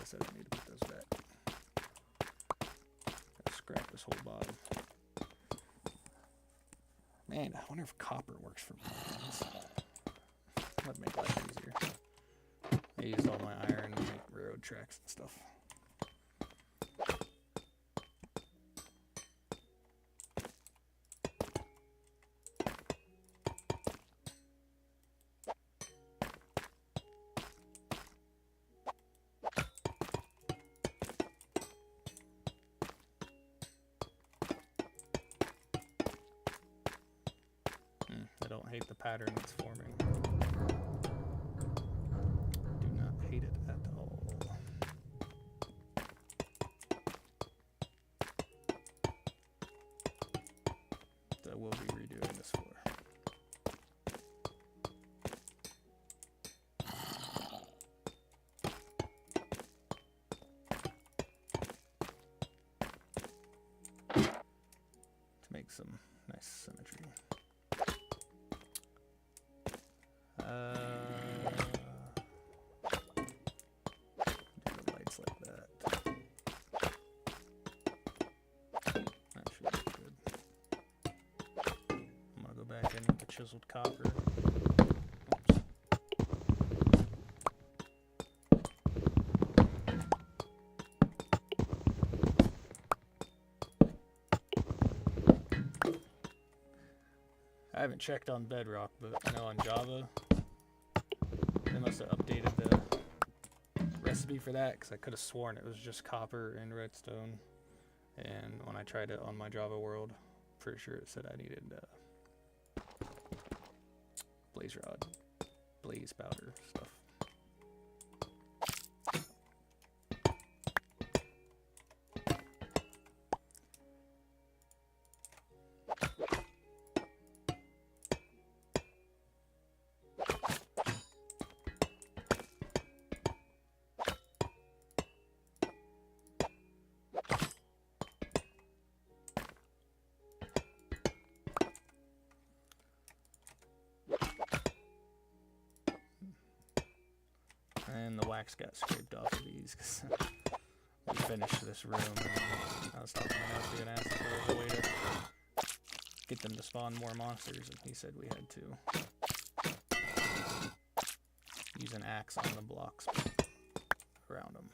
I don't need to put those back. Gotta scrap this whole bottom. Man, I wonder if copper works for mines. That'd make life easier. I used all my iron to make railroad tracks and stuff. I don't hate the pattern it's forming. Do not hate it at all. That will be redoing this floor. Nice symmetry. Do the lights like that. That should look good. I'm gonna go back in with the chiseled copper. Oops. I haven't checked on Bedrock, but I know on Java they must have updated the recipe for that, because I could have sworn it was just copper and redstone. And when I tried it on my Java world, pretty sure it said I needed blaze rod, blaze powder stuff. And the wax got scraped off of these because we finished this room. And I was talking to Nephew and asked if there was a way to get them to spawn more monsters, and he said we had to use an axe on the blocks around them.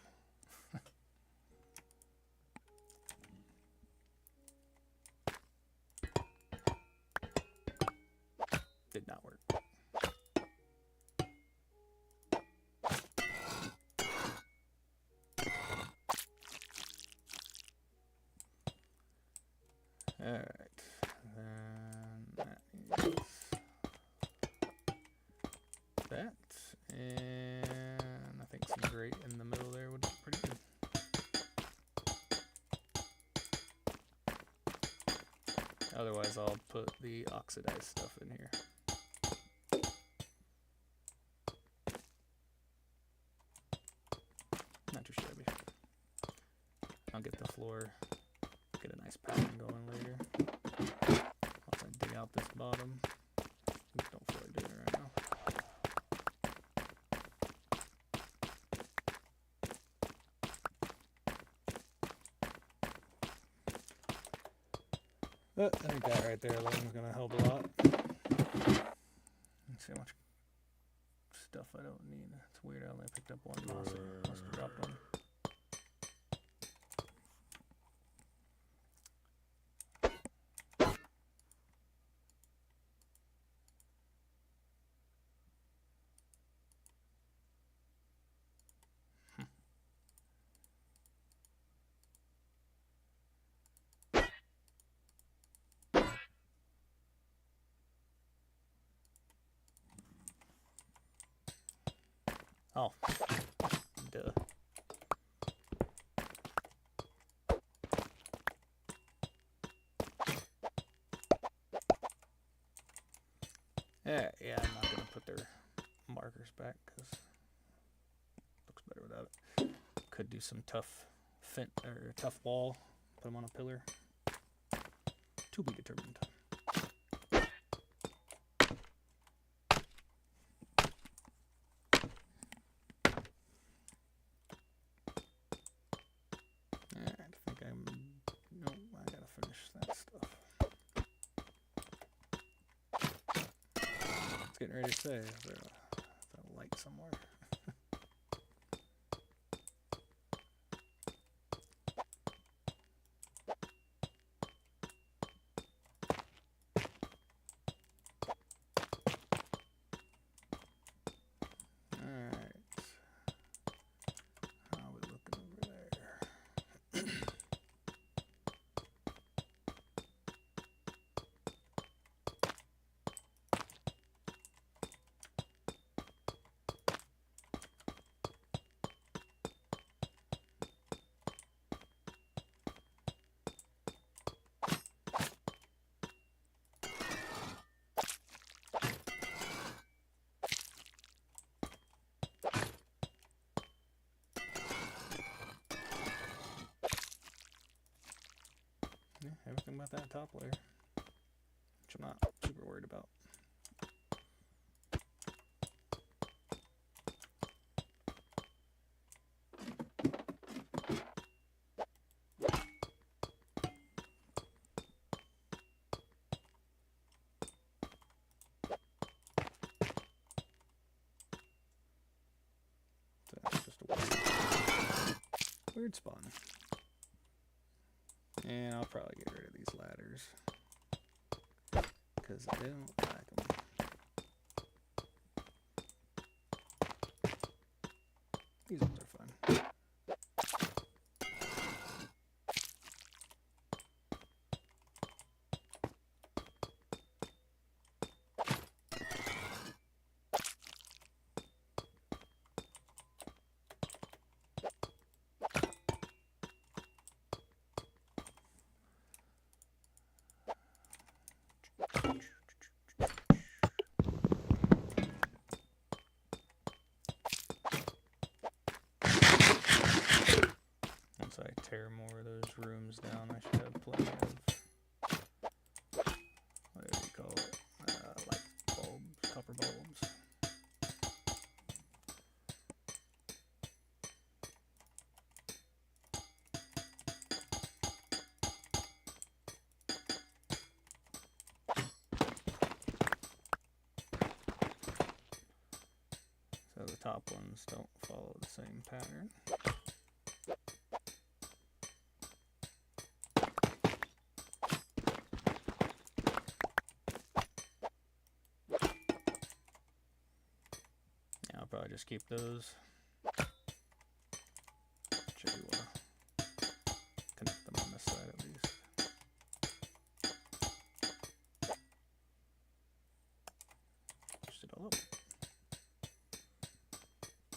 Did not work. Alright, then that is that, and I think some grate in the middle there would be pretty good. Otherwise I'll put the oxidized stuff in here. Not too shabby. I'll get the floor, get a nice pattern going later. Once I dig out this bottom. Don't feel like doing it right now. But I think that right there alone is going to help a lot. Let's see how much stuff I don't need. It's weird, I only picked up one moss. I must have dropped one. Oh, duh. Yeah, I'm not gonna put their markers back because it looks better without it. Could do some tough wall. Put them on a pillar. To be determined. Getting ready to say, is there a light somewhere? Alright. How are we looking over there? Yeah, everything about that top layer. not super worried about. Weird spawn. And I'll probably get rid of these ladders because I don't like them. These ones are fun. Once I tear more of those rooms down, I should have plenty of, whatever you call it, light bulbs, copper bulbs. So the top ones don't follow the same pattern. Yeah, I'll probably just keep those. To connect them on this side at least. Just it all up.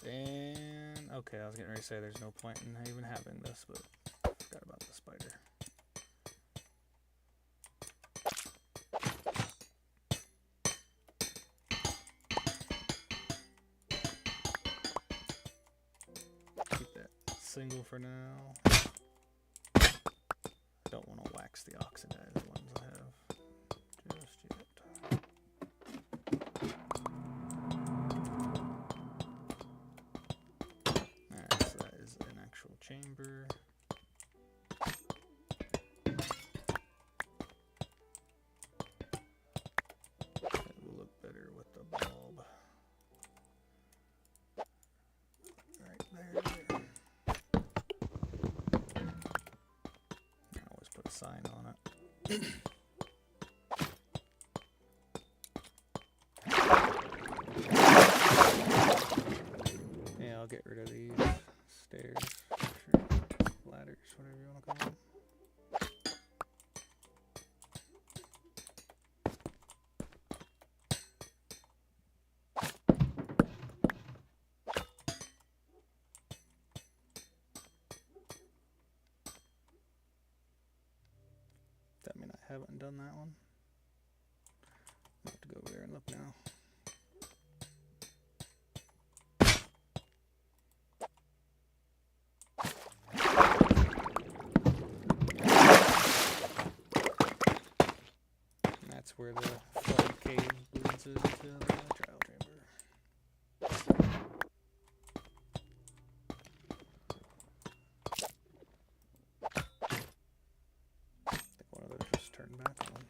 And okay, I was getting ready to say there's no point in even having this, but I forgot about the spider. Keep that single for now. Don't want to wax the oxidized ones I have just yet. Alright, so that is an actual chamber. It will look better with the bulb. Right there. I always put a sign on it. Yeah, I'll get rid of these stairs, sure. Ladders, whatever you want to call them. Does that mean I haven't done that one? I'll have to go over there and look now. And that's where the flood cave leads into the trial chamber. I think one of those just turned back on.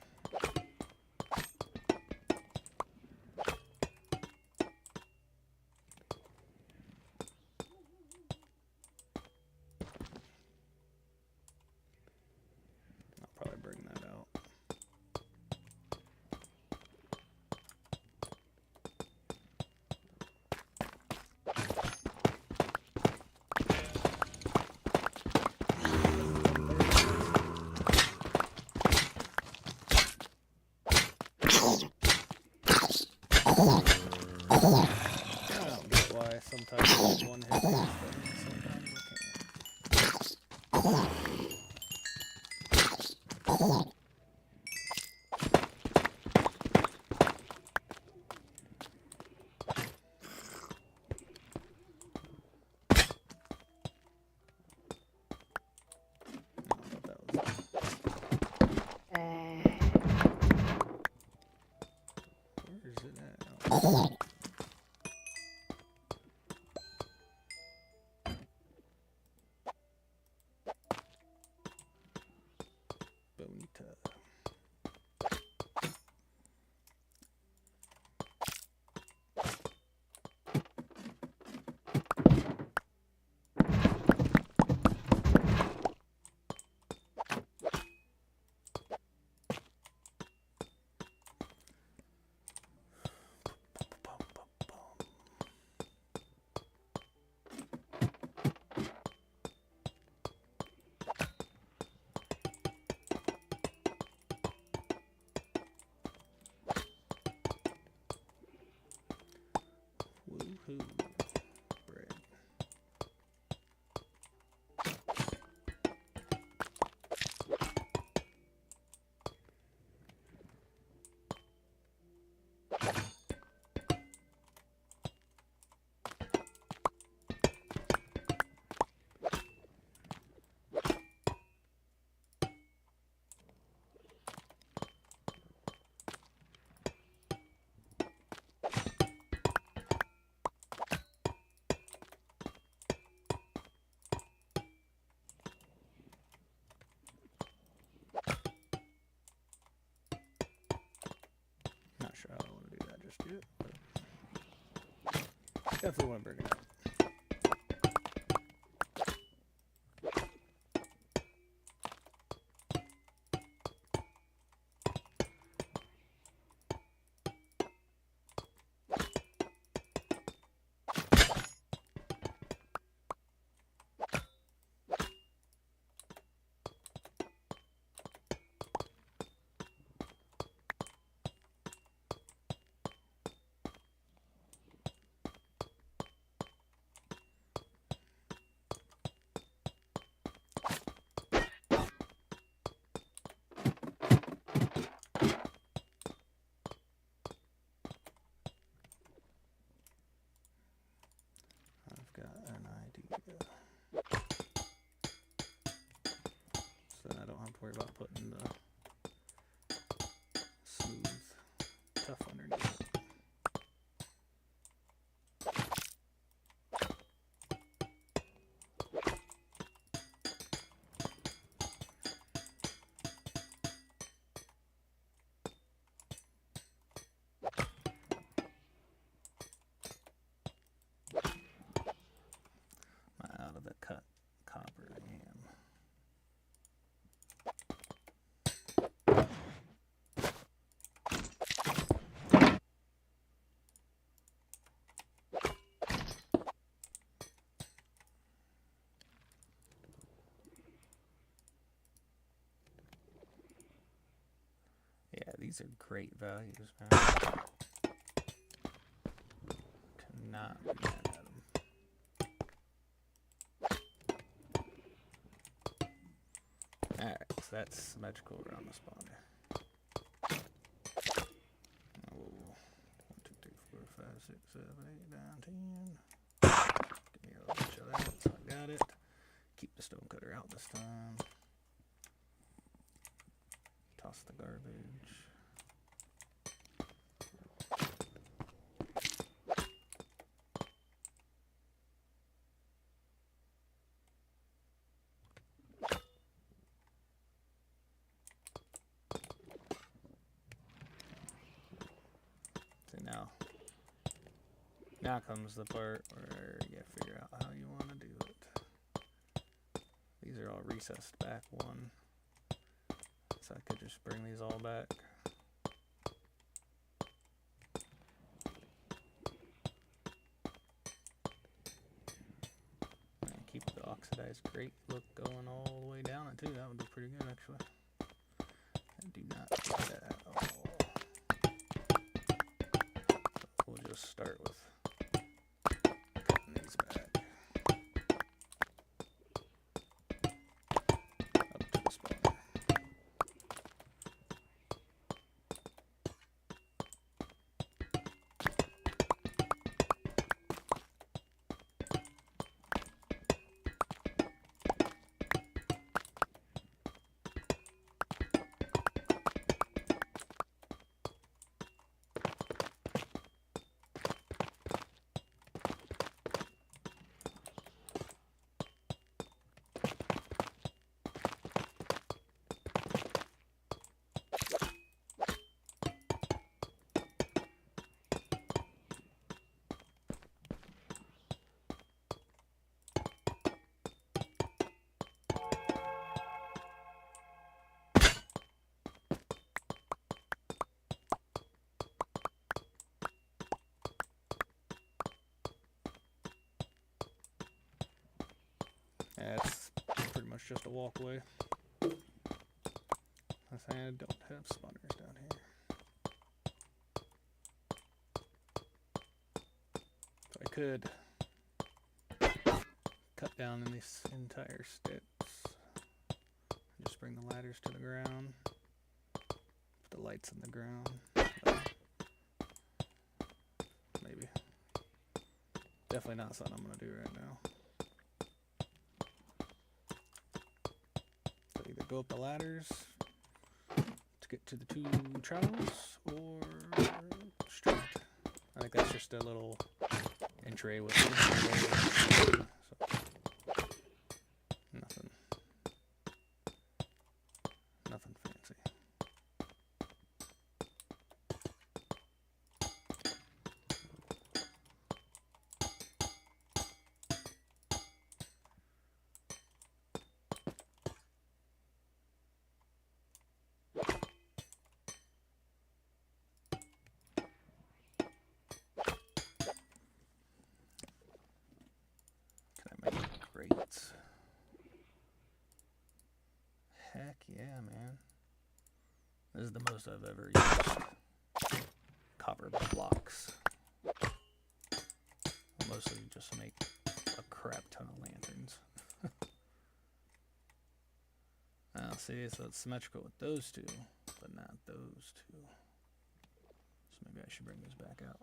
I'll probably bring that out. I don't get why sometimes one hit these things, sometimes I can't. I thought that was Bonita. Woohoo. Bread. Not sure how I want to do that just yet, but definitely want to bring it up. I've got an idea. So then I don't have to worry about putting the smooth tough underneath it. Out of the cut copper I am. Yeah, these are great values, man. Cannot be mad at them. Alright, so that's symmetrical around the spawner. Oh, 1, 2, 3, 4, 5, 6, 7, 8, 9, 10. Give me a little bunch of that, so I got it. Keep the stone cutter out this time. Toss the garbage. Now comes the part where you figure out how you want to do it. These are all recessed back one, so I could just bring these all back. And keep the oxidized grate look going all the way down it too. That would be pretty good actually. I do not do that at all. So we'll just start with these back up to the spawner. Yeah, it's pretty much just a walkway. I don't have spawners down here. So I could cut down in these entire steps. Just bring the ladders to the ground. Put the lights in the ground. Maybe. Definitely not something I'm going to do right now. So either go up the ladders to get to the 2 trowels or straight. I think that's just a little entry with so, nothing fancy. Great. Heck yeah, man. This is the most I've ever used copper blocks. I'll mostly just make a crap ton of lanterns. See, so it's symmetrical with those 2, but not those 2. So maybe I should bring this back out.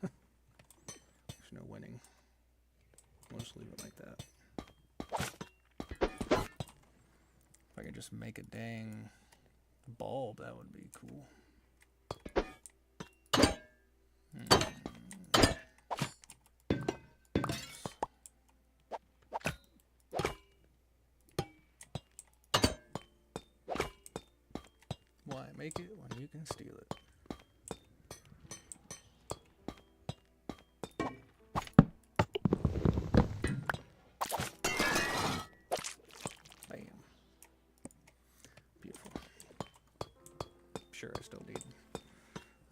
There's no winning. We'll just leave it like that. If I could just make a dang bulb, that would be cool. Why make it when you can steal it? Sure, I still need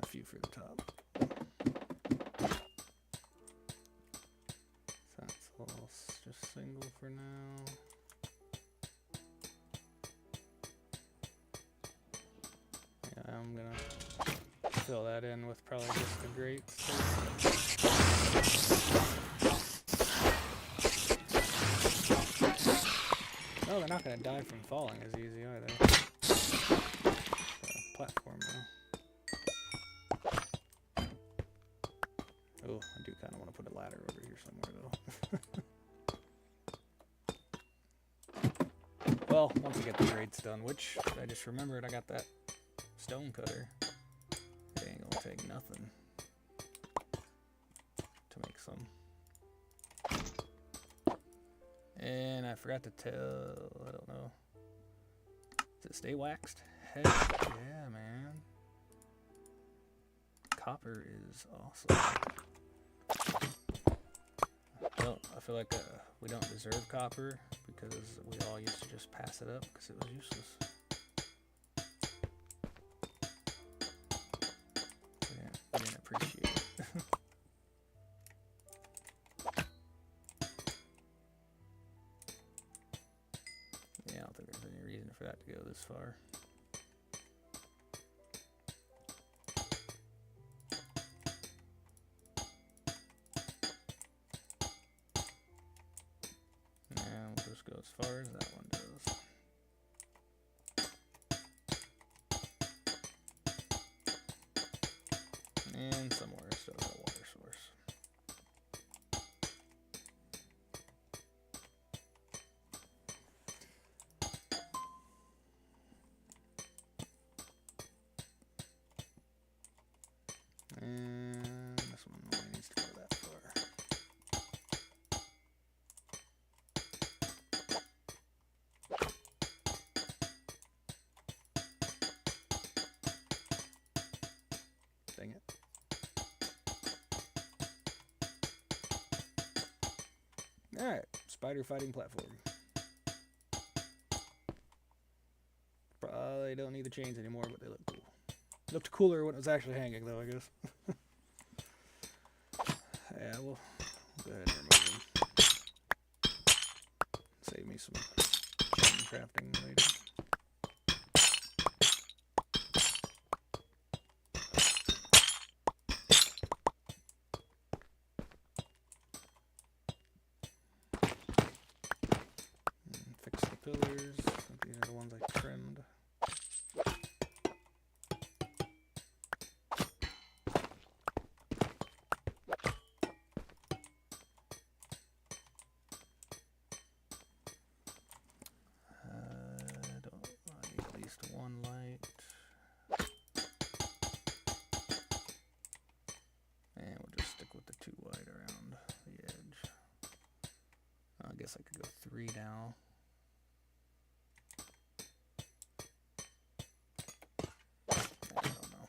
a few for the top. So that's all just single for now. Yeah, I'm gonna fill that in with probably just the grates. No, they're not gonna die from falling as easy, are they? Platform now. Oh, I do kind of want to put a ladder over here somewhere though. Well, once I get the grates done, which I just remembered I got that stone cutter. It ain't gonna take nothing to make some. And I forgot to tell, I don't know. Does it stay waxed? Heck yeah, man. Copper is awesome. Well, I feel like we don't deserve copper because we all used to just pass it up because it was useless. We didn't appreciate it. Yeah, I don't think there's any reason for that to go this far. Go as far as that one does. And somewhere still got a water source. And this one only needs to go that far. Dang it. Alright, spider fighting platform. Probably don't need the chains anymore, but they look cool. Looked cooler when it was actually hanging, though, I guess. Yeah, we'll go ahead and remove them. Save pillars. These are the ones I trimmed. I need at least one light. And we'll just stick with the 2 white around the edge. I guess I could go 3 now. I don't know.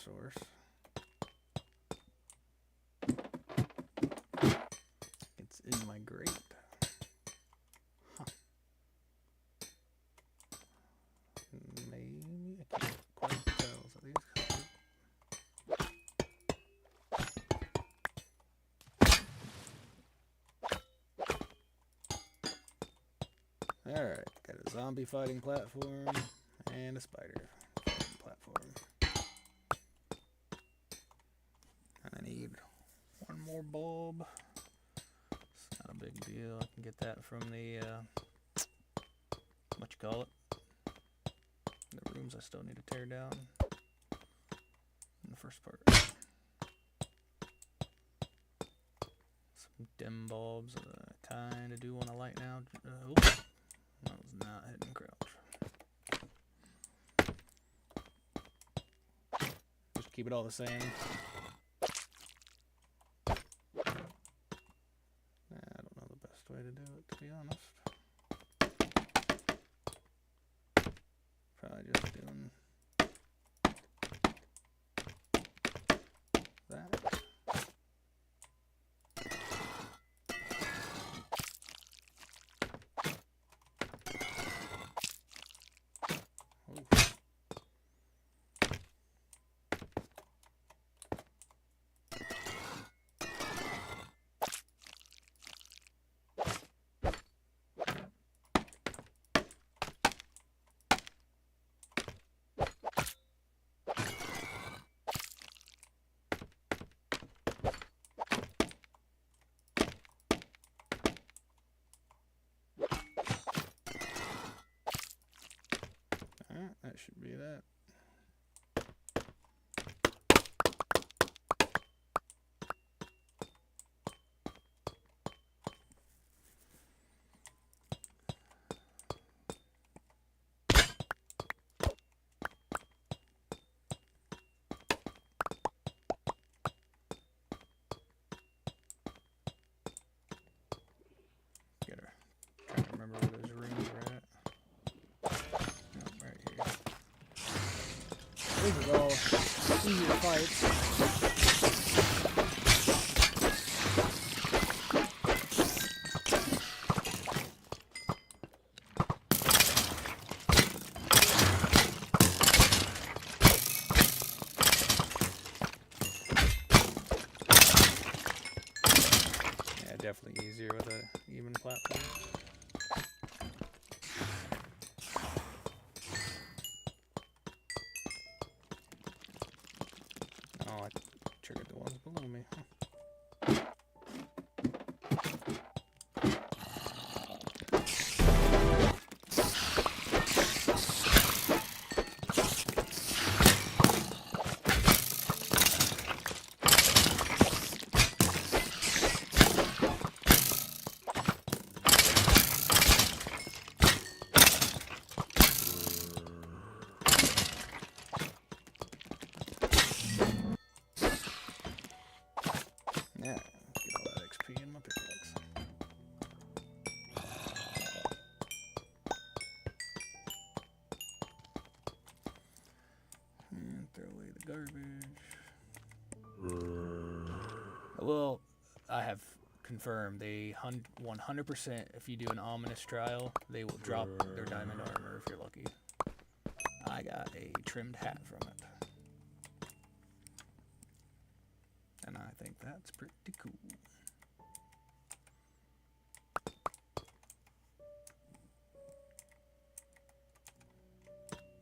Source. It's in my grate. Huh. Maybe I can't quite tell. So these. All right, got a zombie fighting platform and a spider fighting platform. I need one more bulb. It's not a big deal. I can get that from the, what you call it? The rooms I still need to tear down in the first part. Some dim bulbs. I kind of do want to light now. Oops. That was not hidden crouch. Just keep it all the same. Way to do it, to be honest. Probably just doing that. That should be that. Trying to remember where those rooms were at. These are all easier fights. Yeah, definitely easier with an even platform. Oh, I triggered the ones below me. Huh. Yeah, get all that XP in my pickaxe. And throw away the garbage. Well, I have confirmed they 100%. If you do an ominous trial, they will drop their diamond armor if you're lucky. I got a trimmed hat from it. And I think that's pretty cool.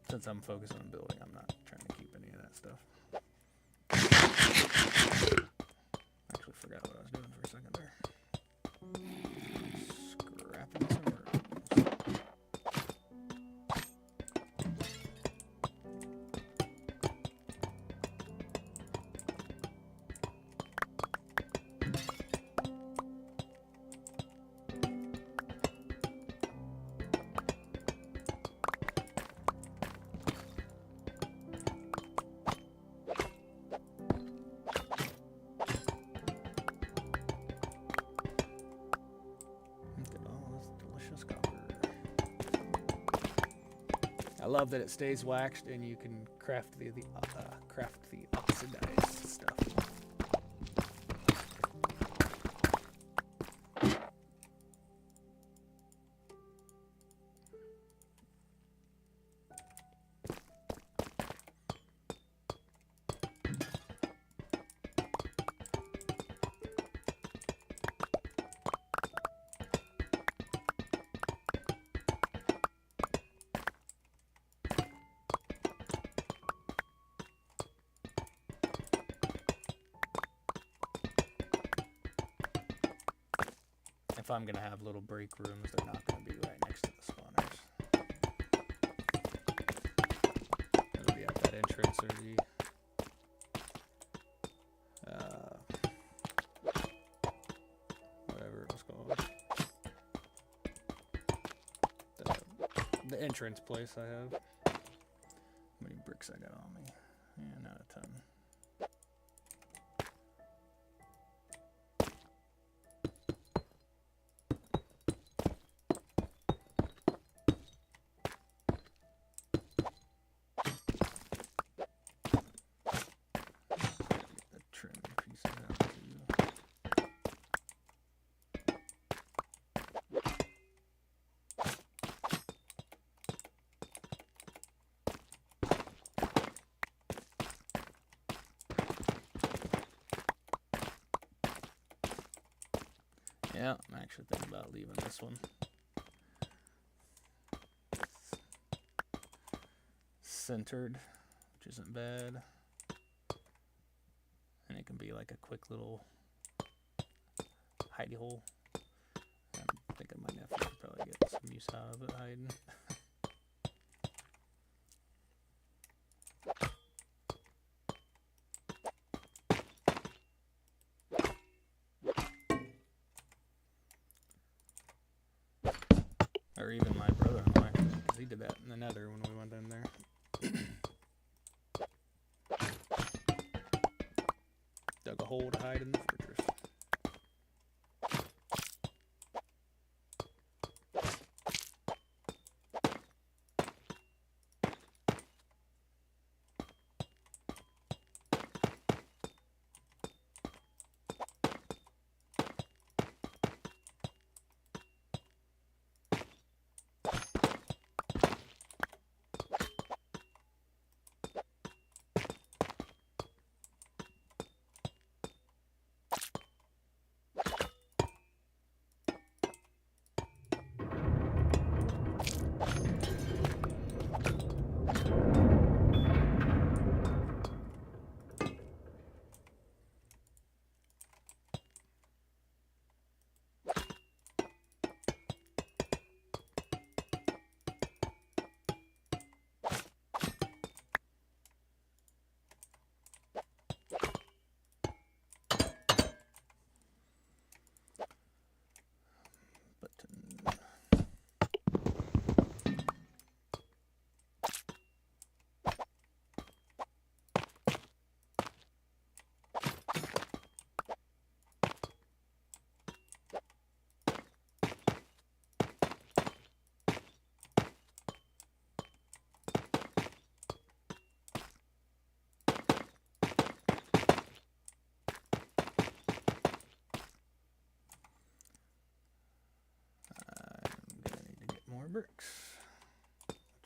Since I'm focused on building, I'm not trying to keep any of that stuff. Actually forgot what I was doing for a second there. Scrapping some rooms. I love that it stays waxed and you can craft the oxidized stuff. If I'm gonna have little break rooms, they're not gonna be right next to the spawners. It'll be at that entrance or the whatever it was called. The entrance place I have. How many bricks I got on me? Yeah, not a ton. Yeah, I'm actually thinking about leaving this one. Centered, which isn't bad. And it can be like a quick little hidey hole. I'm thinking my nephew would probably get some use out of it hiding. Or even my brother-in-law, because he did that in the Nether when we went in there. Dug a hole to hide in the fortress. more bricks,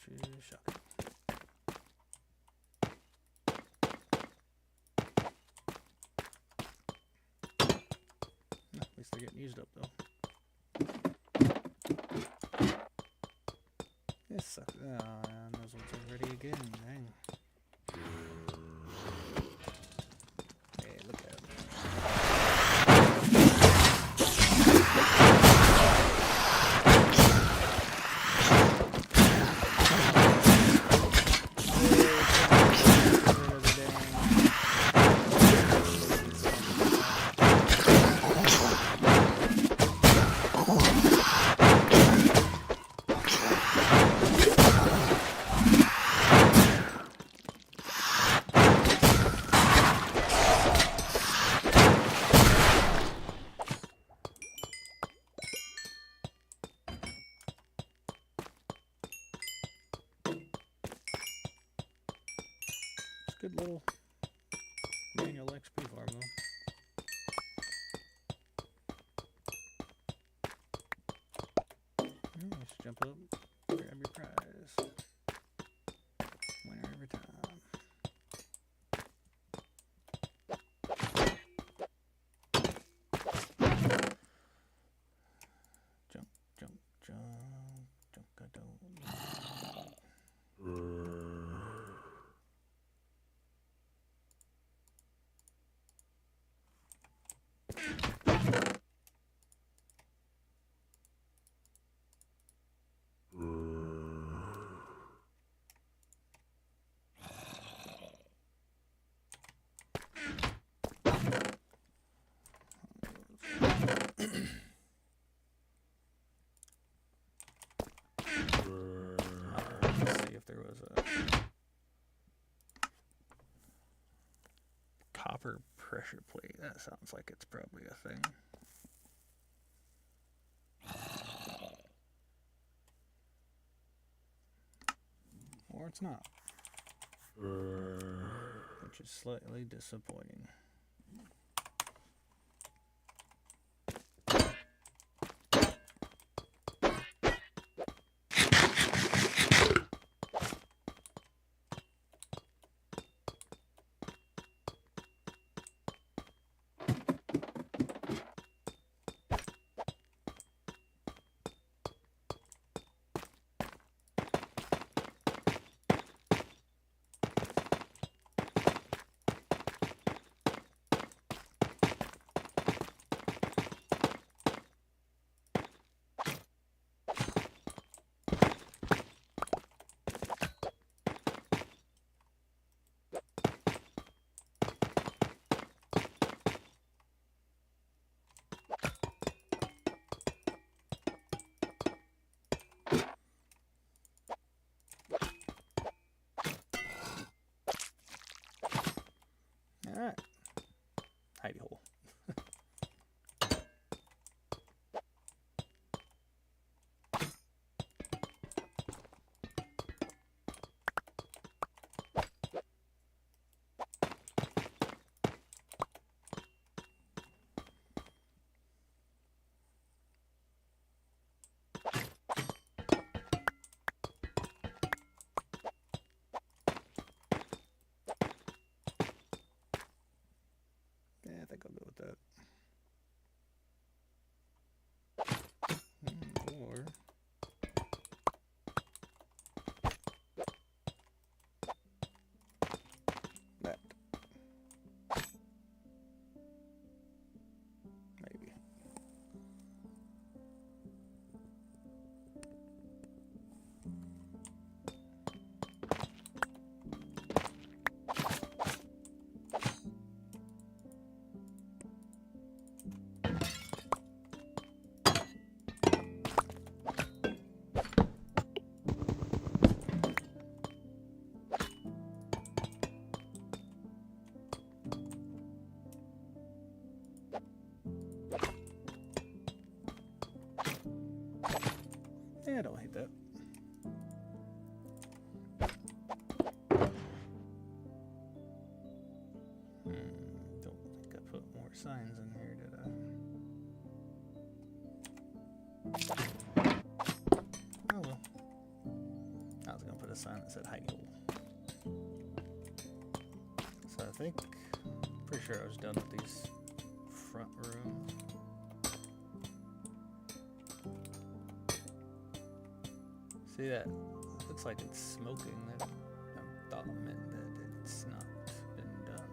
which is shocking. At least they're getting used up though. This sucks. Oh, and those ones are ready again. Dang. Hey, look at them. Good little manual XP farm though. Let's jump up, grab your prize. Winner every time. Jump, jump, jump, jump, Let's see if there was a copper pressure plate. That sounds like it's probably a thing. Or it's not. Which is slightly disappointing. Alright. Hidey hole. I think I'll go with that. Or that. Maybe. Yeah, I don't hate that. Don't think I put more signs in here, did I? Oh well. sign that said hidey hole. So I think, pretty sure I was done with these front rooms. See that? Looks like it's smoking. That I thought it meant that it's not been done.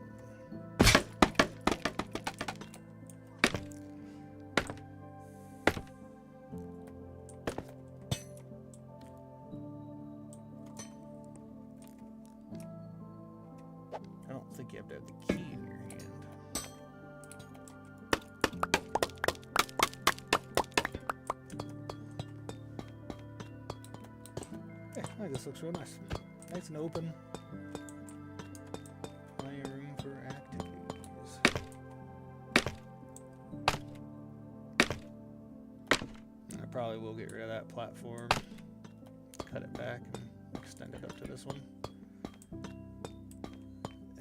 I don't think you have to have the key in your hand. I think this looks real nice. Nice and open. Plenty of room for activities. And I probably will get rid of that platform, cut it back, and extend it up to this one.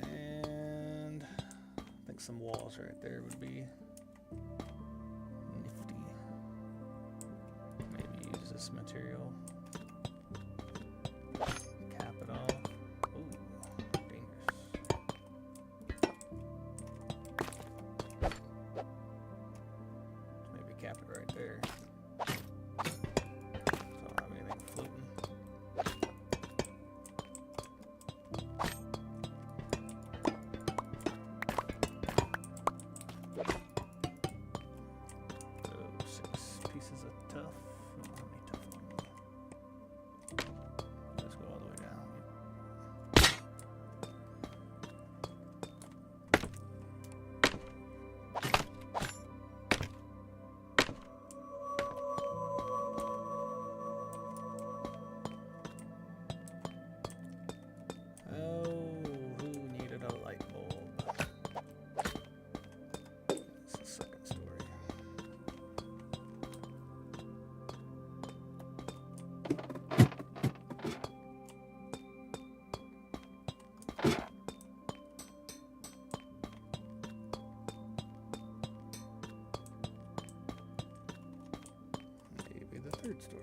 And I think some walls right there would be nifty. Maybe use this material. Cap it off. Ooh, dangerous. Maybe cap it right there. So I don't have anything floating. So 6 pieces of tough. I don't have any tough on me. Let's go all the way down. Oh, who needed a light bulb? It's the second story. Maybe the third story.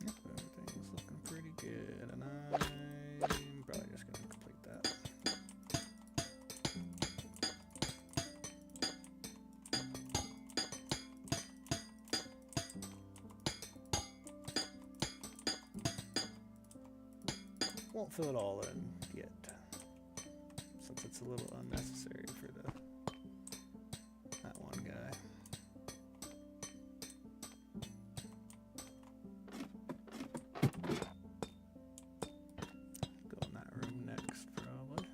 Yep, everything's looking pretty good, and I'm probably just gonna complete that. Won't fill it all in yet, since it's a little unnecessary for that one guy. Go in that room next, probably.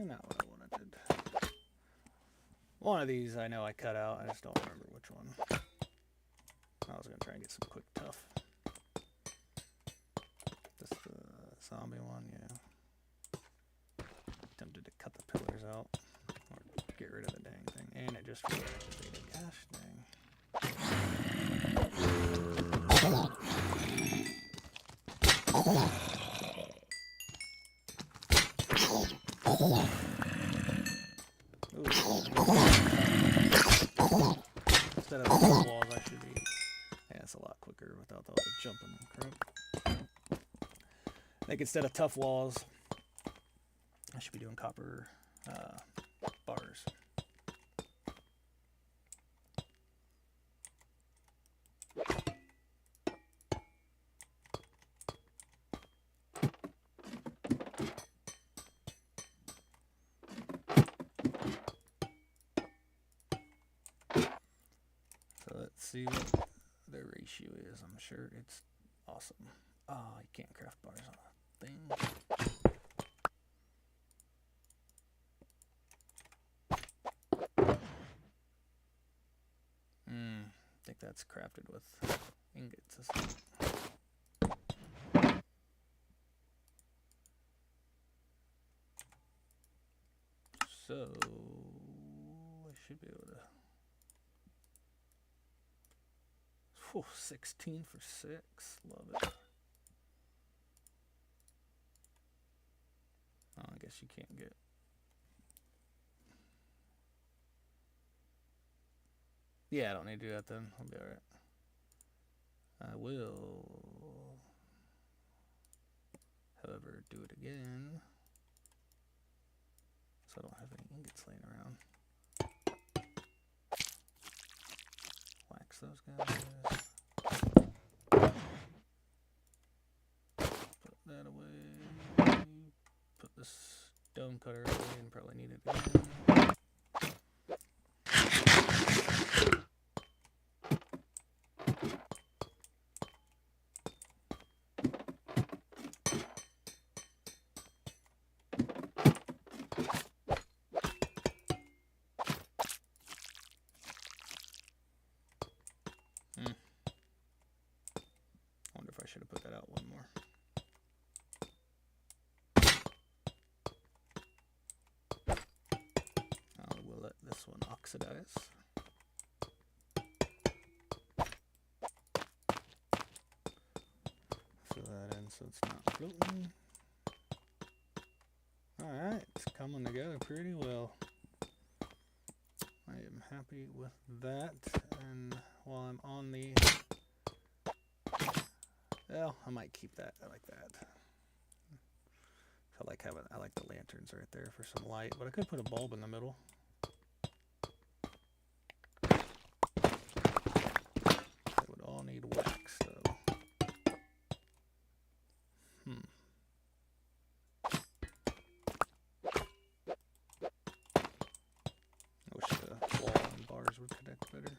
Not what I wanted. One of these I know I cut out, I just don't remember which one. I was gonna try and get some quick tough. Just the zombie one, yeah. Tempted to cut the pillars out or get rid of the dang thing, and it just reactivated. Gosh dang. Instead of the walls, I should be. Yeah, it's a lot quicker without all the jumping and crap. I think instead of tough walls, I should be doing copper bars. So let's see what the ratio is. I'm sure it's awesome. Oh, you can't craft bars on a thing. I think that's crafted with ingots. So I should be able to. Whew, 16 for 6. Love it. Oh, I guess you can't get. Yeah, I don't need to do that then. I'll be alright. I will, however, do it again. So I don't have any ingots laying around. Wax those guys. Put that away. Put this stone cutter away and probably need it again. I should have put that out one more. We'll let this one oxidize. Fill that in so it's not floating. Alright, it's coming together pretty well. I am happy with that. And while I'm on the... Well, I might keep that. I like that. I like the lanterns right there for some light, but I could put a bulb in the middle. They would all need wax though. I wish the wall and bars would connect better.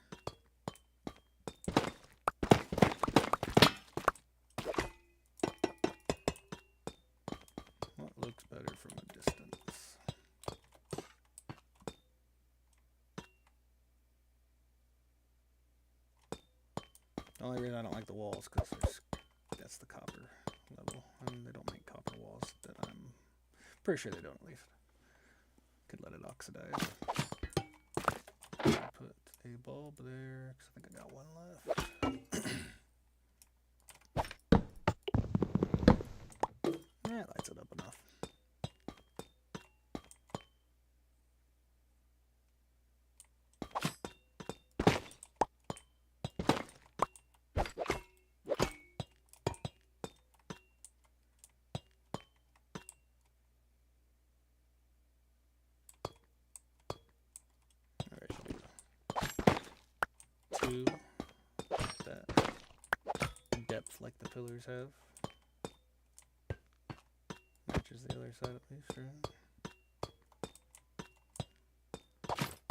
Looks better from a distance. The only reason I don't like the walls because that's the copper level, and they don't make copper walls that I'm pretty sure they don't at least. Could let it oxidize. Put a bulb there because I think I got one left. Yeah, it lights it up enough. Two, that depth like the pillars have. Matches the other side at least, right?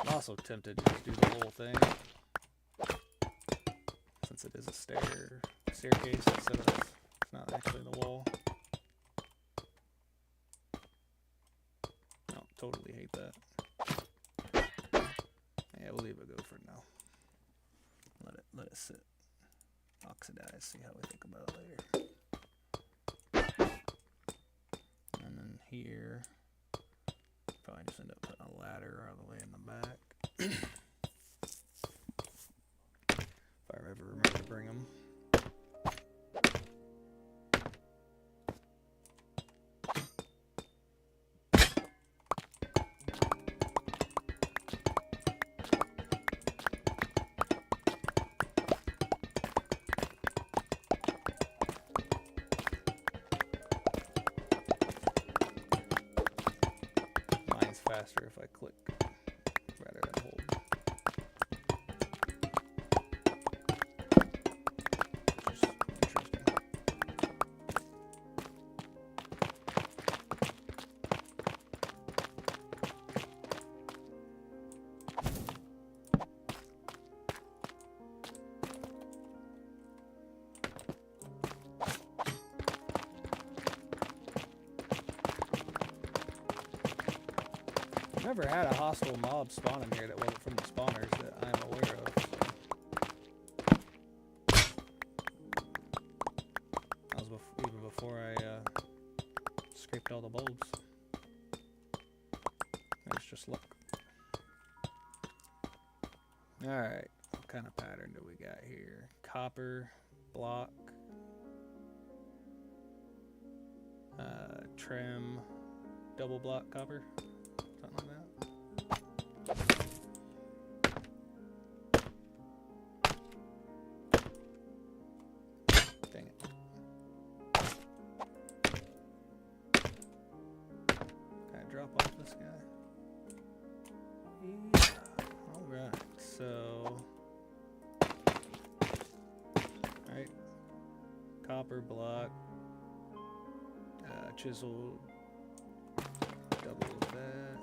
I'm also tempted to just do the whole thing, since it is a staircase instead of it's not actually the wall. I don't totally hate that. Yeah, we'll leave it go for now. Let it sit, oxidize, see how we think about it later. And then here, probably just end up putting a ladder all the way in the back. If I ever remember to bring them. Faster if I click rather than hold. Just interesting. I've never had a hostile mob spawn in here that wasn't from the spawners that I am aware of. That was even before I scraped all the bulbs. There's just luck. Alright, what kind of pattern do we got here? Copper, block, trim, double block copper, something like that. Dang it. Can I drop off this guy? Yeah. Alright, so... Alright. Copper block. Chisel. Double that.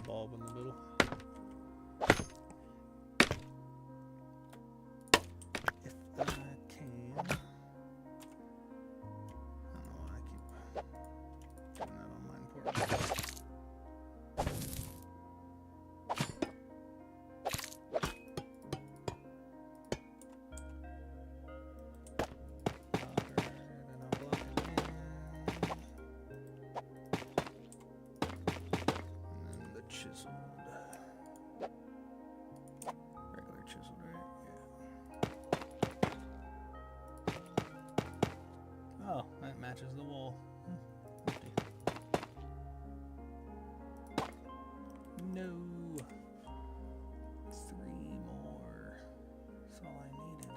Bulb in the middle. If I can. I don't know why I keep doing that on my important. Regular chiseled, right? Yeah. Oh, that matches the wall. No. 3 more. That's all I needed.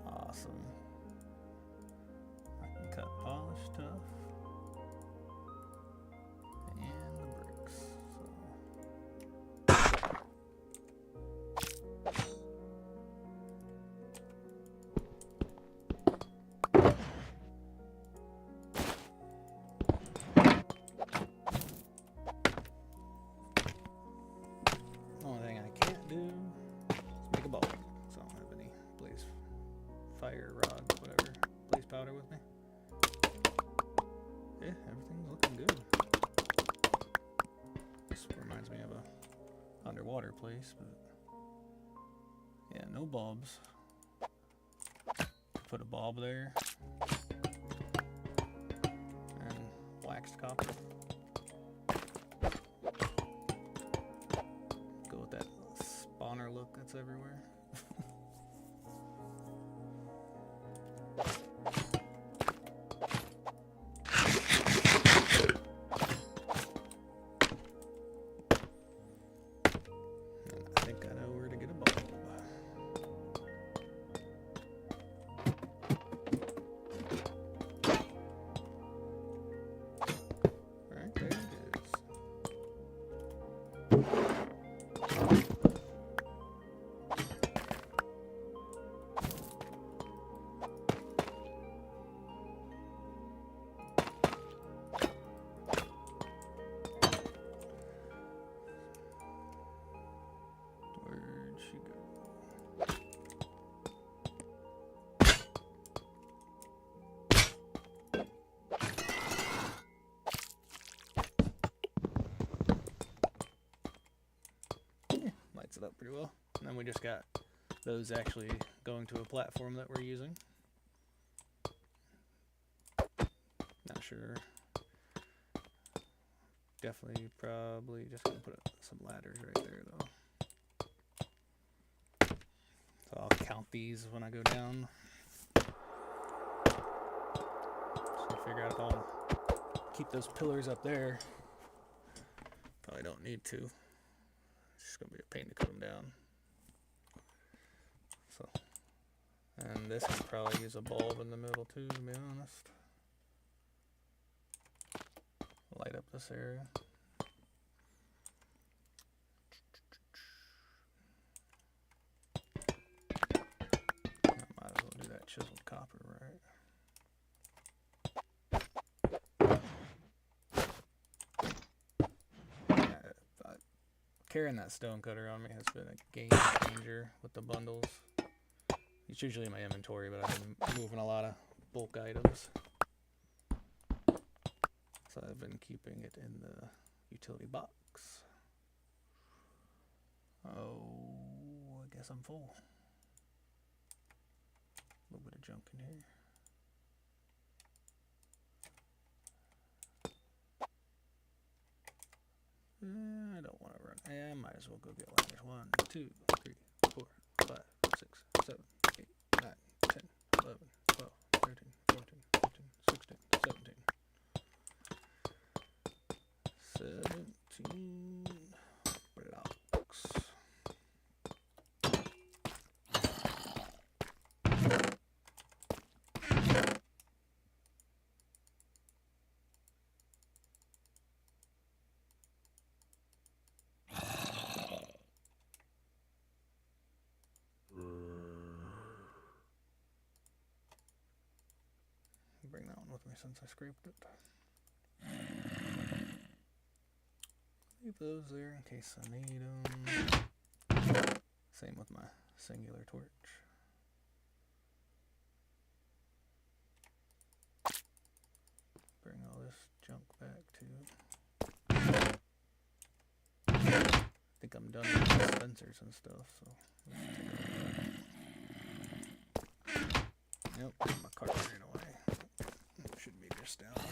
Awesome. I can cut polish stuff and the bricks. Only thing I can't do is make a bulb. So I don't have any blaze fire rod, whatever, blaze powder with me. Yeah, everything's looking good. This reminds me of a underwater place, but yeah, no bulbs. Put a bulb there and waxed copper. Go with that spawner look that's everywhere. I think I know where to get a bulb. Right there it is. Where'd she go? Yeah, lights it up pretty well. And then we just got those actually going to a platform that we're using. Not sure. Definitely probably just gonna put some ladders right there though. So I'll count these when I go down. Just gonna figure out if I'll keep those pillars up there. Probably don't need to. It's just gonna be a pain to cut them down. So, and this can probably use a bulb in the middle too, to be honest. Light up this area. I might as well do that Carrying that stone cutter on me has been a game changer with the bundles. It's usually in my inventory, but I've been moving a lot of bulk items. So I've been keeping it in the utility box. Oh, I guess I'm full. A little bit of junk in here. I don't want to run. I might as well go get ladders. 1, 2, 3, 4, 5, 6, 7, 8, 9, 10, 11, 12, 13, 14, 15, 16, 17. 17 blocks. Bring that one with me since I scraped it. Leave those there in case I need them. Same with my singular torch. Bring all this junk back too. I think I'm done with the dispensers and stuff, so let's take a look. Yep, my cart ran away. It should be just down there.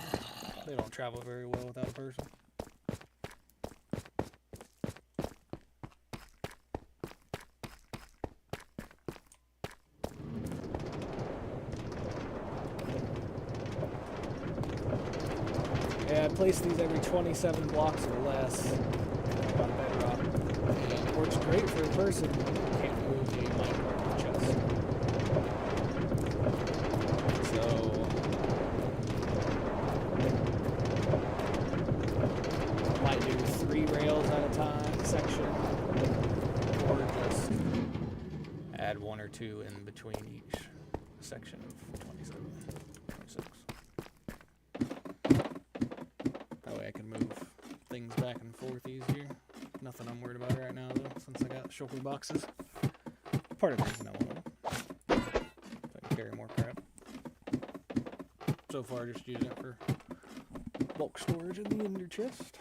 They don't travel very well without a person. Yeah, I place these every 27 blocks or less on Bedrock. It works great for a person who can't move the minecart chest. So, might do 3 rails at a time section, or just add 1 or 2 in between each section of 27, 26. I can move things back and forth easier. Nothing I'm worried about right now though, since I got shulker boxes. Part of the reason I want them. So I can carry more crap. So far just using it for bulk storage in the ender chest.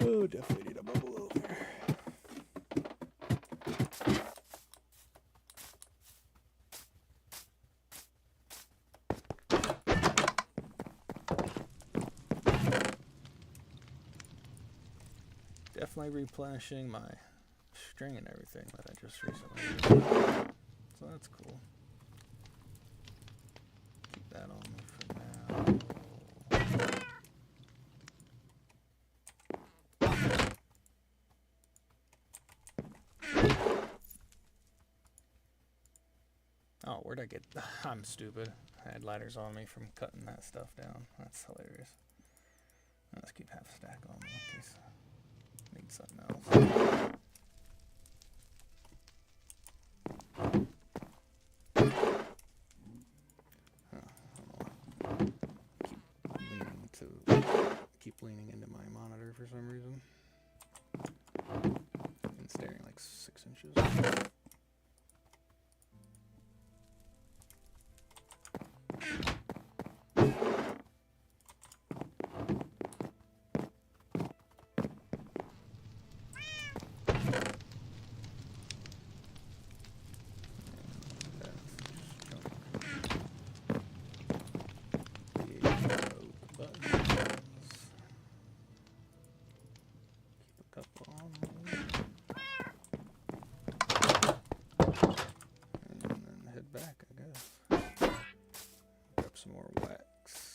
Oh, definitely need a bubble over. Definitely replenishing my string and everything that I just recently used. So that's cool. Keep that on me for now. Oh, where'd I get... I'm stupid. I had ladders on me from cutting that stuff down. That's hilarious. Let's keep half a stack on me in case I need something else. Keep leaning into my monitor for some reason. And staring like 6 inches. Some more wax.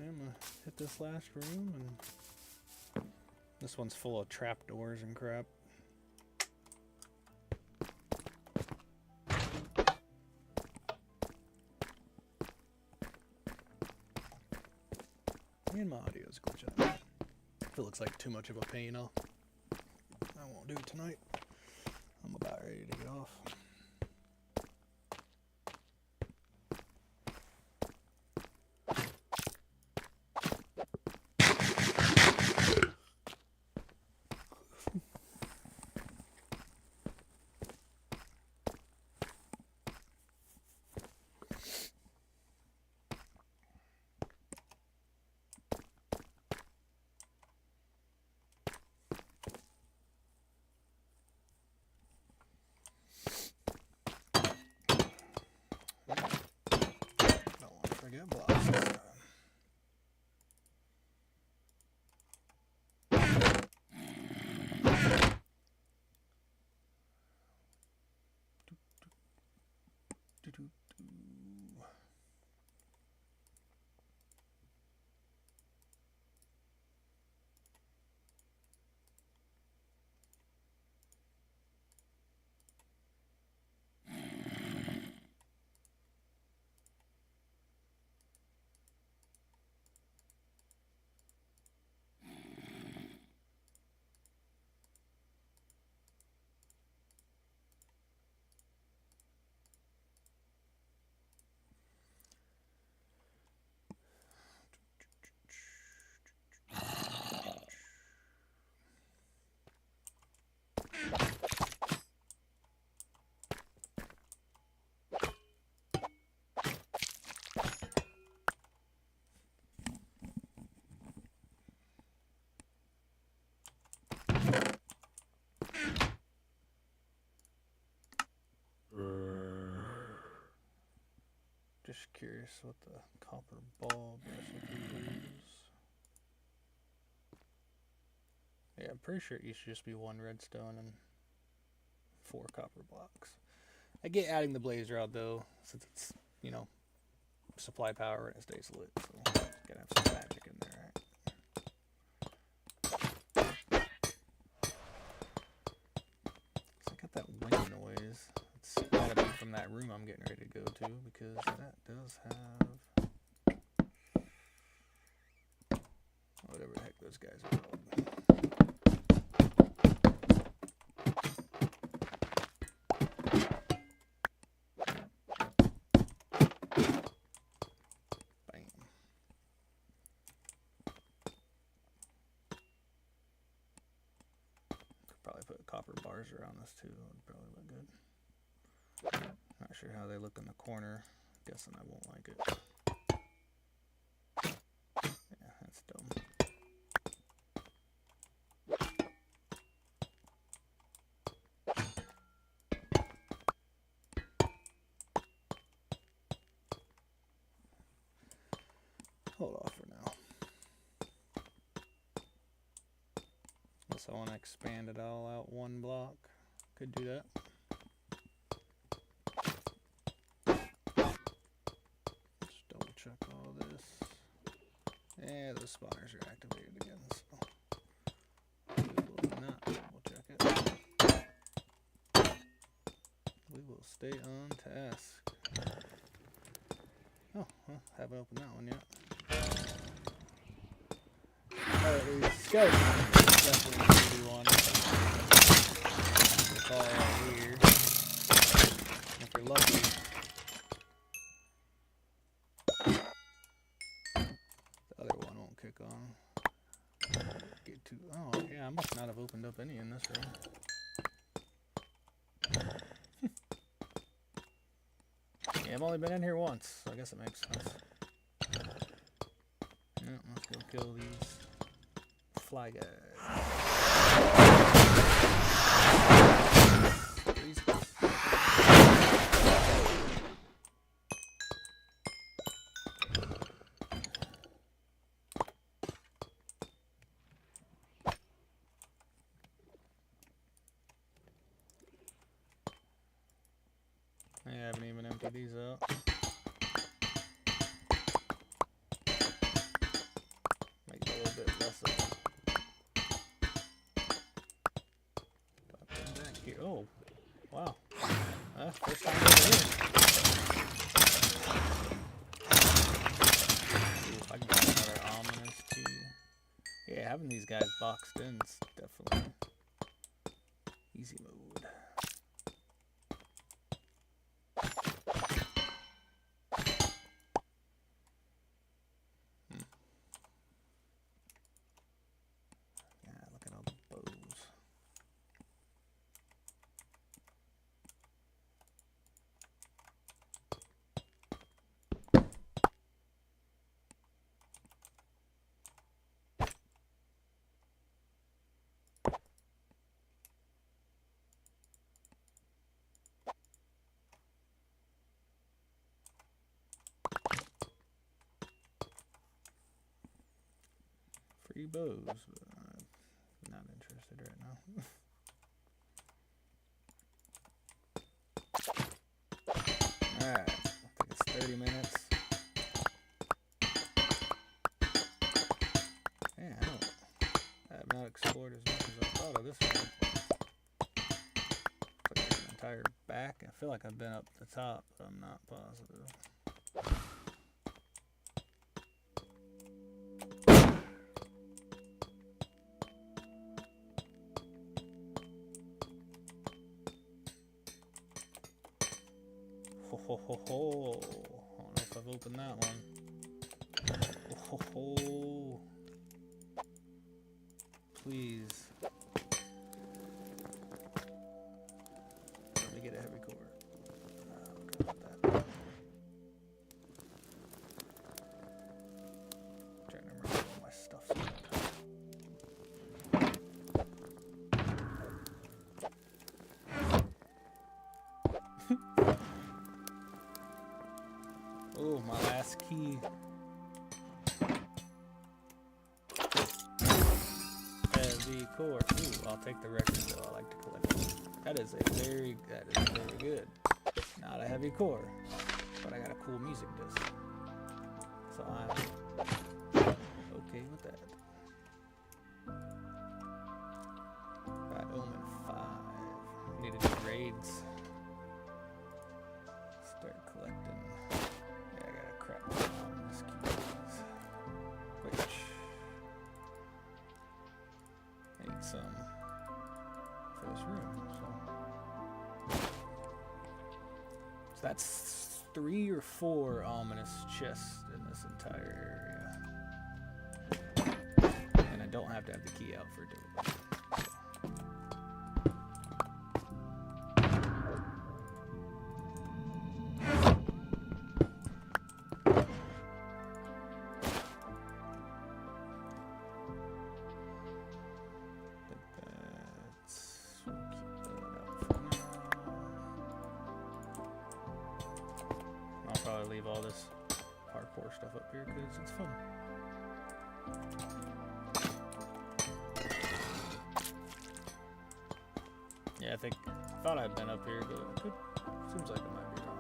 I'm gonna hit this last room, and this one's full of trapdoors and crap. And my audio's glitching out. If it looks like too much of a pain, I won't do it tonight. I'm about ready to get off. Forget blocks this time. Just curious what the copper ball recipe is. Yeah, I'm pretty sure it used to just be 1 redstone and 4 copper blocks. I get adding the blazer out though, since it's, you know, supply power and it stays lit, so gotta have some magic in there, right? So I got that wind noise. It's gotta be from that room I'm getting ready to go to, because that does have whatever the heck those guys are called. Put copper bars around this too. That would probably look good. Not sure how they look in the corner. Guessing I won't like it. Yeah, that's dumb. Hold off for now. So I want to expand it all out 1 block. Could do that. Just double check all this. Yeah, those spawners are activated again, so we will not double check it. We will stay on task. Oh, well, haven't opened that one yet. Alright, there's skeleton. Definitely need to do one. It's all out here. If you're lucky. The other one won't kick on. Get to, oh yeah, I must not have opened up any in this room. Yeah, I've only been in here once, so I guess it makes sense. Yeah, let's go kill these fly guys. I haven't even emptied these out. Make it a little bit less of back here. Oh, wow. First time over here. See if I can find another ominous too. Yeah, having these guys boxed in is definitely easy mode. Yeah, look at all the bows. Free bows, but I'm not interested right now. Alright, I think it's 30 minutes. Yeah, I have not explored as much as I thought of this one. It's like an entire back. I feel like I've been up the top, but I'm not positive. Ho ho ho ho. I don't know if I've opened that one. Ho ho ho. Please. Let me get a heavy core. Okay with that. Trying to remember all my stuff's up. Oh, my last key. Heavy core. Ooh, I'll take the record though. I like to collect them. That is very good. Not a heavy core, but I got a cool music disc. So I'm okay with that. Got Omen 5. Need to do raids. Start collecting. Yeah, I got a crap ton of ominous keys. Which I need some for this room. So that's 3 or 4 ominous chests in this entire area. And I don't have to have the key out for it to open. Leave all this parkour stuff up here because it's fun. Yeah, I thought I'd been up here, but it seems like it might be wrong.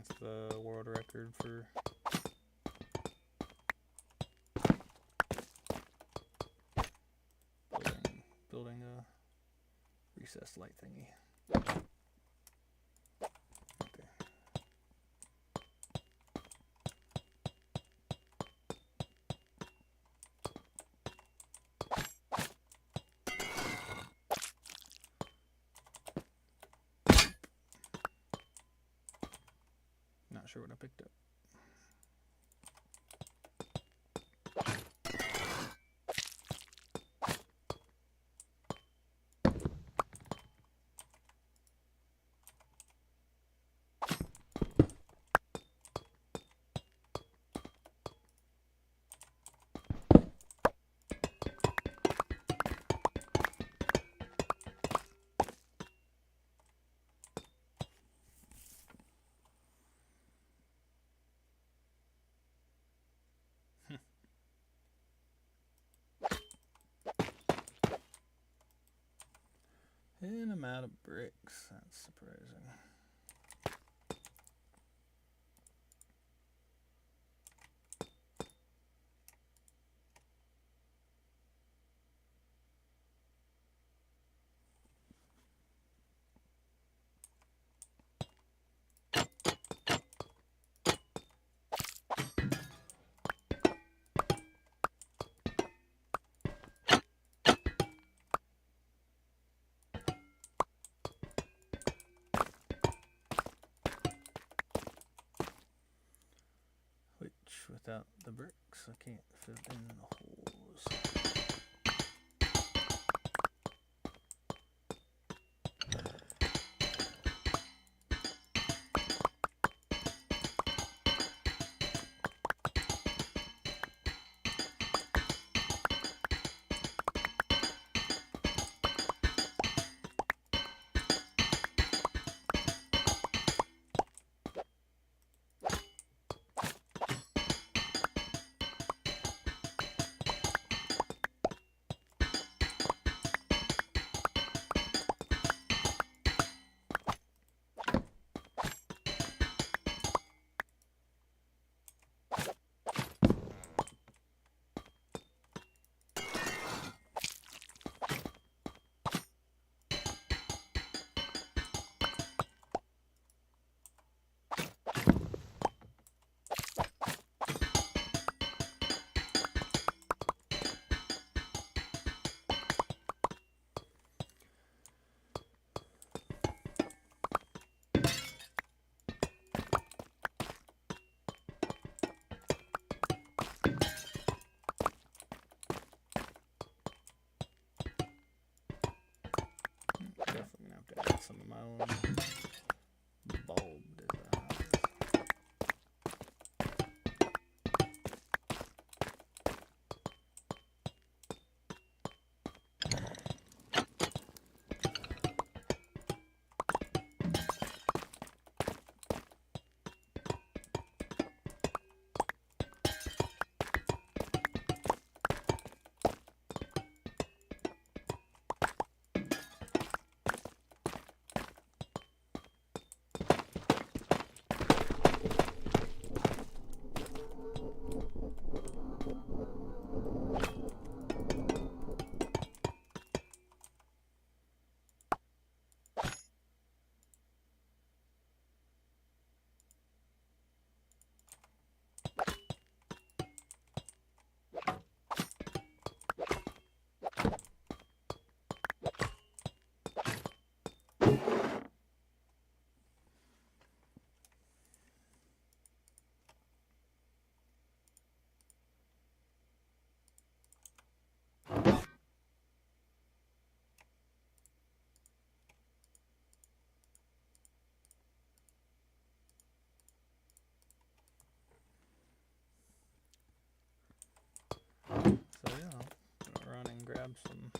That's the world record for building a recessed light thingy. Okay. Not sure what I picked up. And I'm out of bricks. That's surprising. Without the bricks, I can't fill in the holes. Definitely gonna have to add some of my own bulb designs. So yeah, I'm gonna run and grab some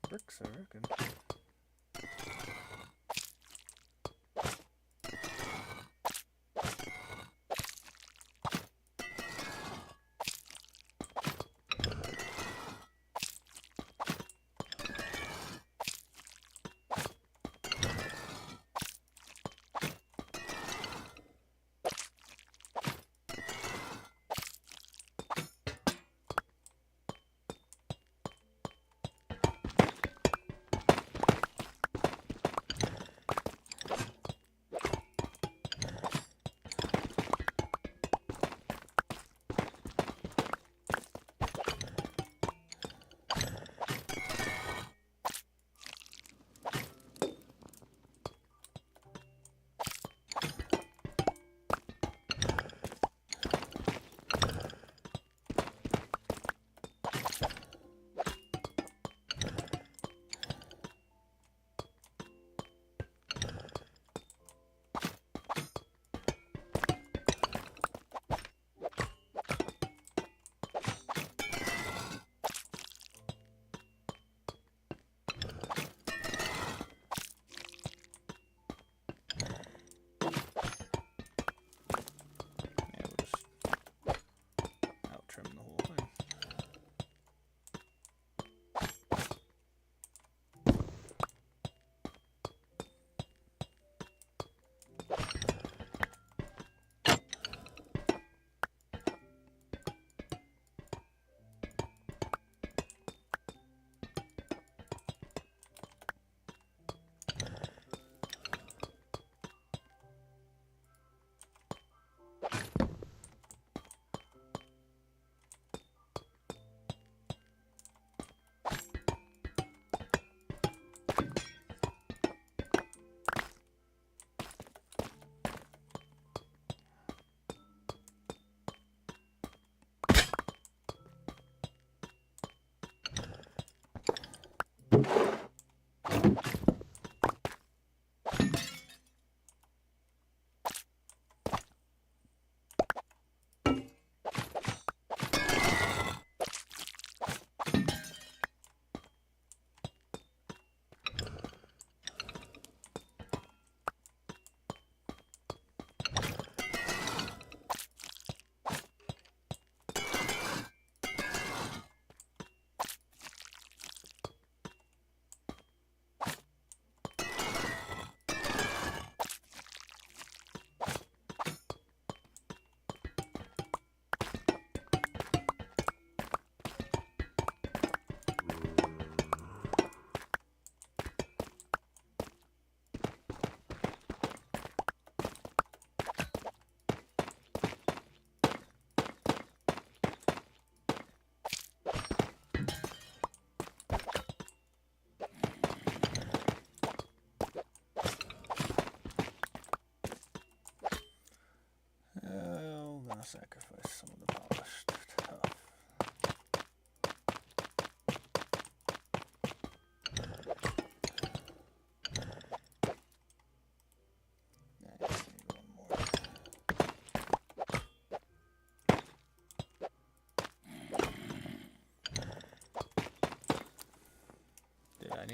bricks, I reckon.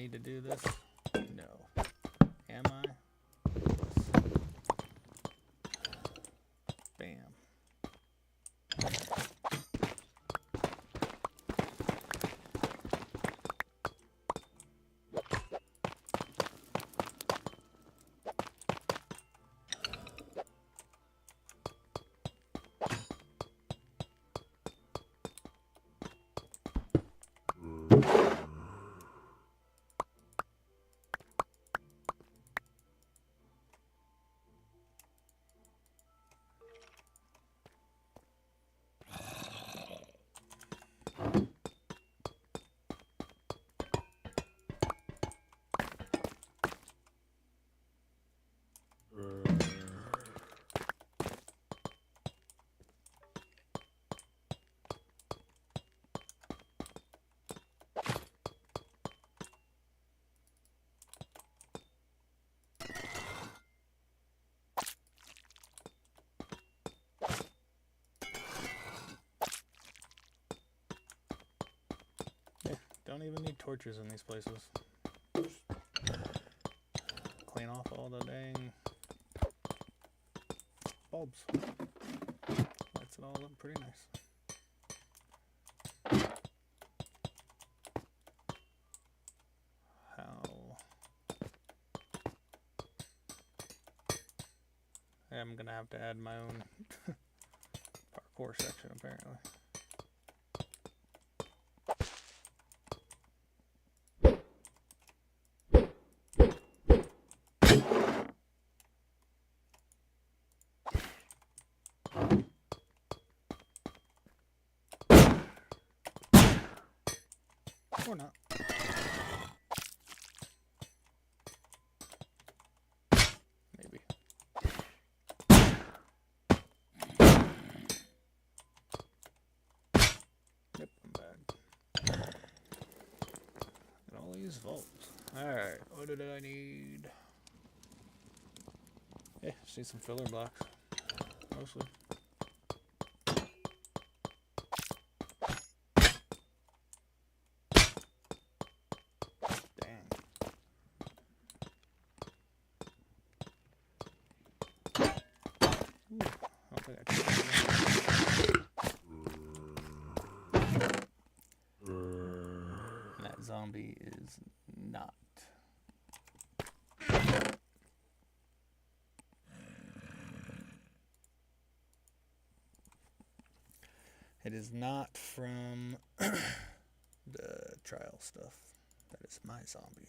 need to do this? No. Am I? Bam. Don't even need torches in these places. Just clean off all the dang bulbs. Lights it all up pretty nice. How? I'm gonna have to add my own parkour section apparently. Or not. Maybe. Yep, I'm bad. And all these vaults. Alright, what did I need? Yeah, just need some filler blocks. Mostly. Zombie is not. It is not from the trial stuff. That is my zombie.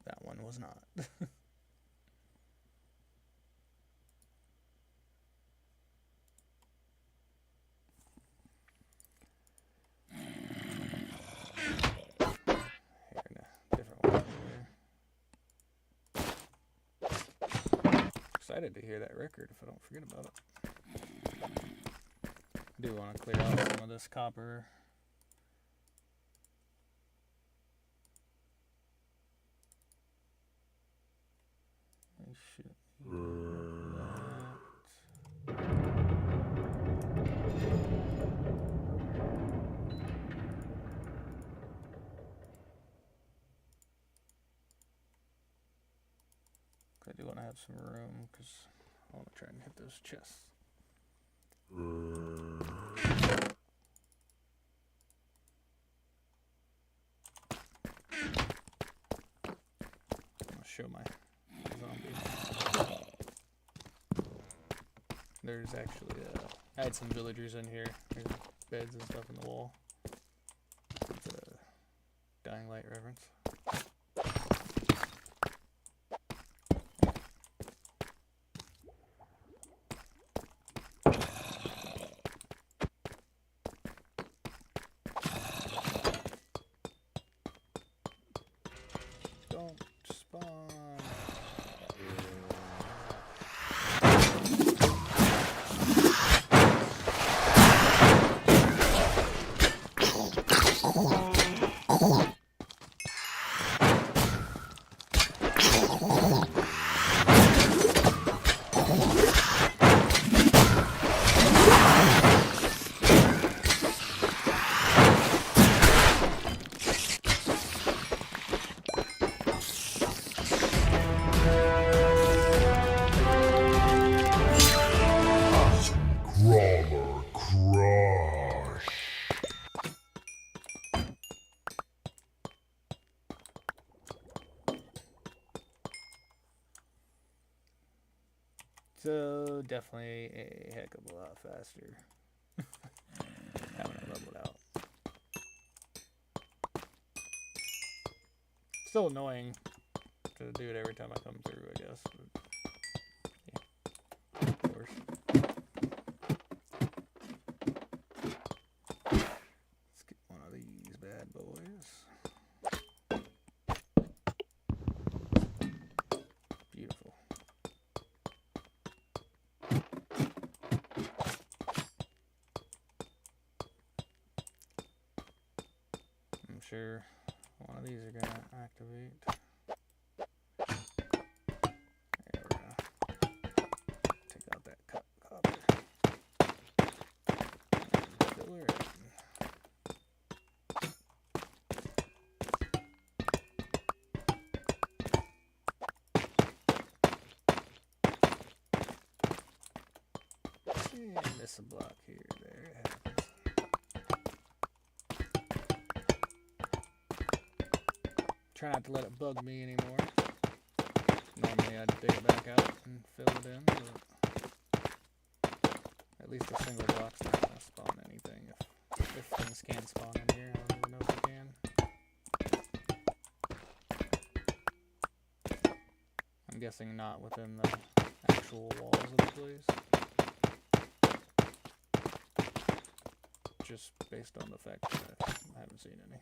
That one was not. Excited to hear that record if I don't forget about it. I do want to clear out some of this copper. I should need that. I do want to have some room because I want to try and hit those chests. I'll show my zombie. There's actually, I had some villagers in here. There's beds and stuff in the wall. It's a Dying Light reference. Don't spawn. So definitely a heck of a lot faster having it leveled out. Still annoying to do it every time I come through, I guess. But yeah, of course. Let's get one of these bad boys. Beautiful. I'm sure one of these are gonna activate. There, we're gonna take out that copper and fill her in. And miss a block here. There it happens. Try not to let it bug me anymore. Normally I'd dig it back out and fill it in, but at least a single block's not going to spawn anything. If things can spawn in here, I don't even know if they can. I'm guessing not within the actual walls of the place. Just based on the fact that I haven't seen any.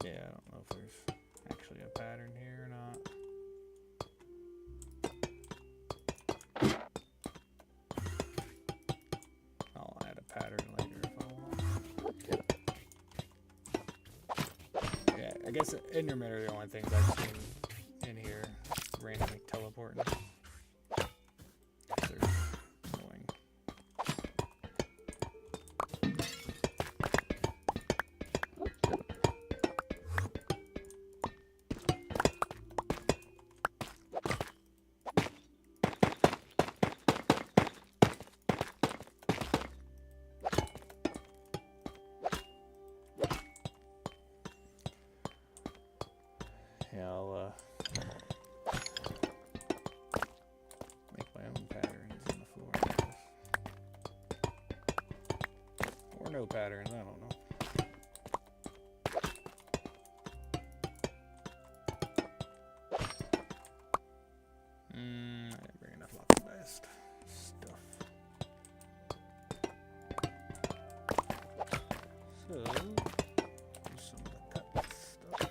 Yeah, I don't know if there's actually a pattern here or not. I'll add a pattern later if I want. Yeah, I guess internet are the only things I've seen in here randomly teleporting. They're annoying. Yeah, I'll make my own patterns in the floor, I guess. Or no patterns, I don't know. I didn't bring enough oxidized stuff. So, do some of the cut stuff.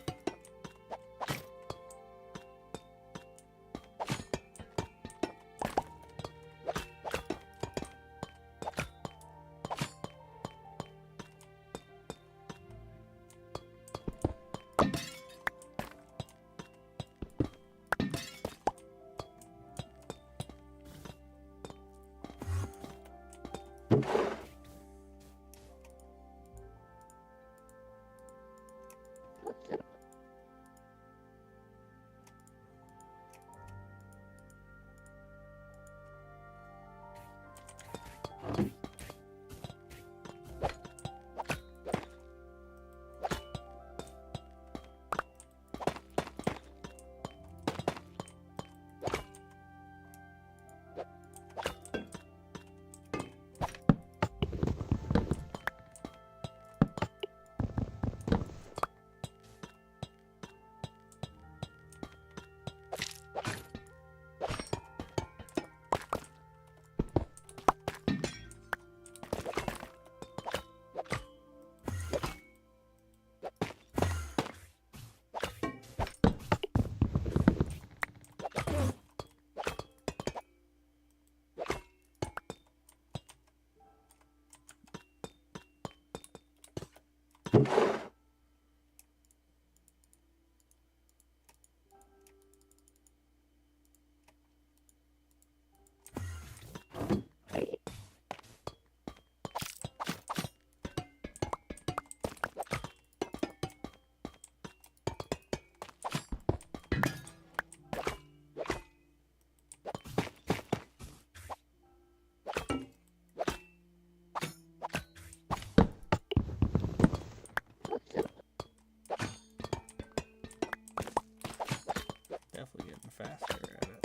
Definitely getting faster at it.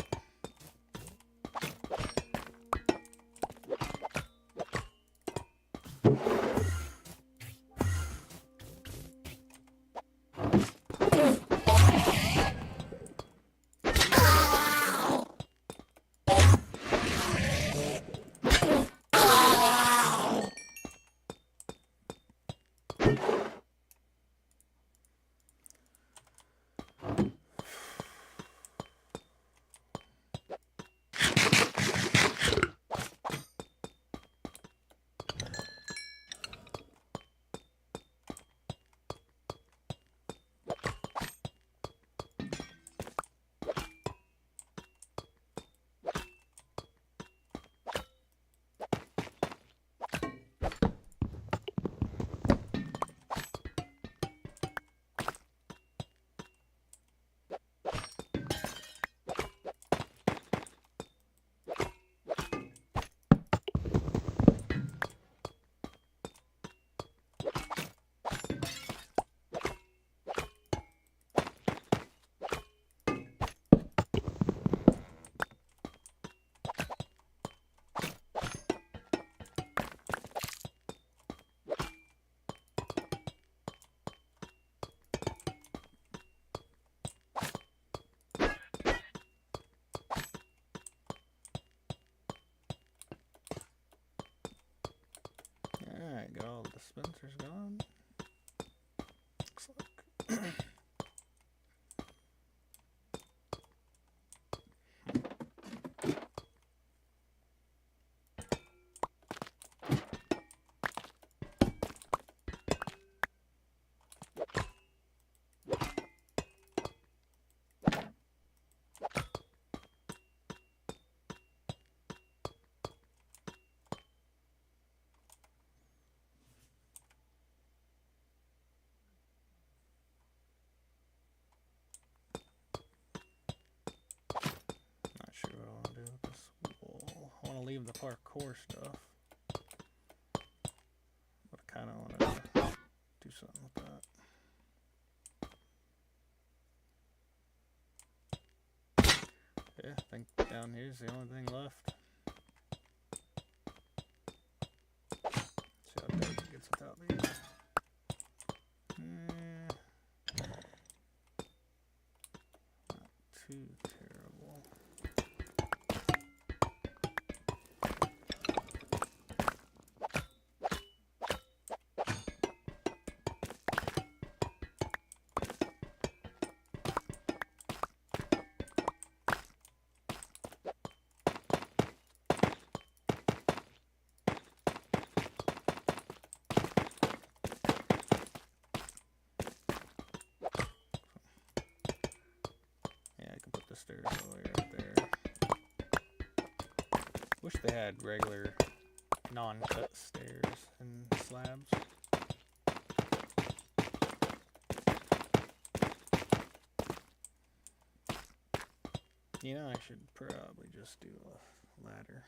Alright, got all the dispensers gone. Looks like. Not sure what I want to do with this wall. I want to leave the parkour stuff, but I kind of want to do something with that. Yeah, I think down here's the only thing left. See how dark it gets without these. Not too terrible. Stairs all the way right there. Wish they had regular non-cut stairs and slabs. You know, I should probably just do a ladder.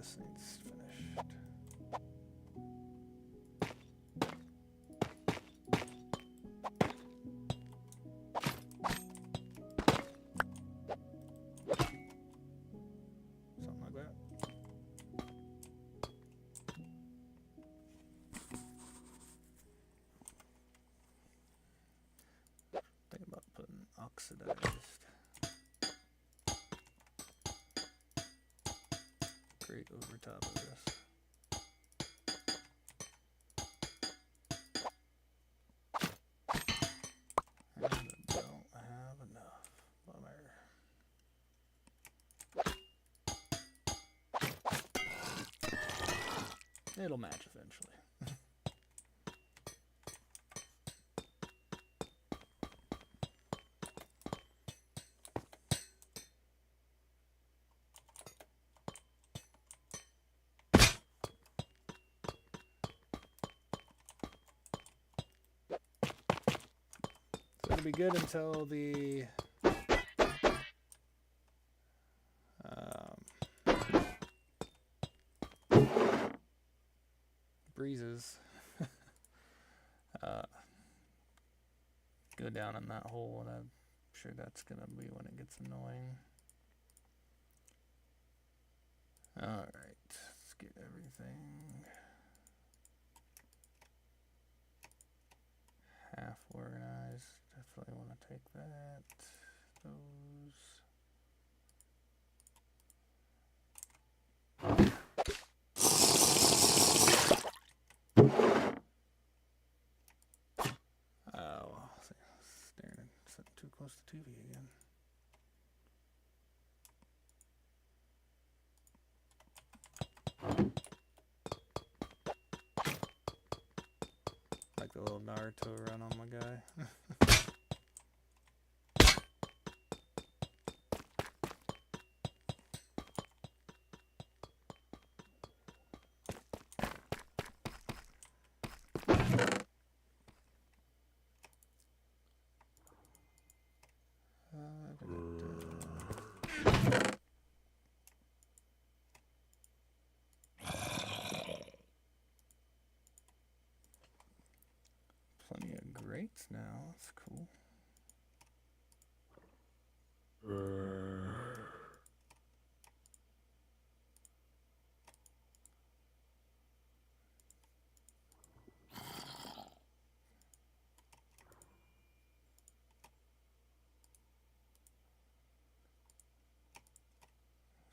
this needs finished. Something like that. Think about putting oxidized grate over top of this. And I don't have enough. Bummer. It'll match eventually. It'll be good until the breezes go down in that hole, and I'm sure that's gonna be when it gets annoying. Alright, let's get everything half organized. Definitely want to take that, those. Oh, staring at something too close to TV again. Like the little Naruto run on my guy. Plenty of grates now, that's cool.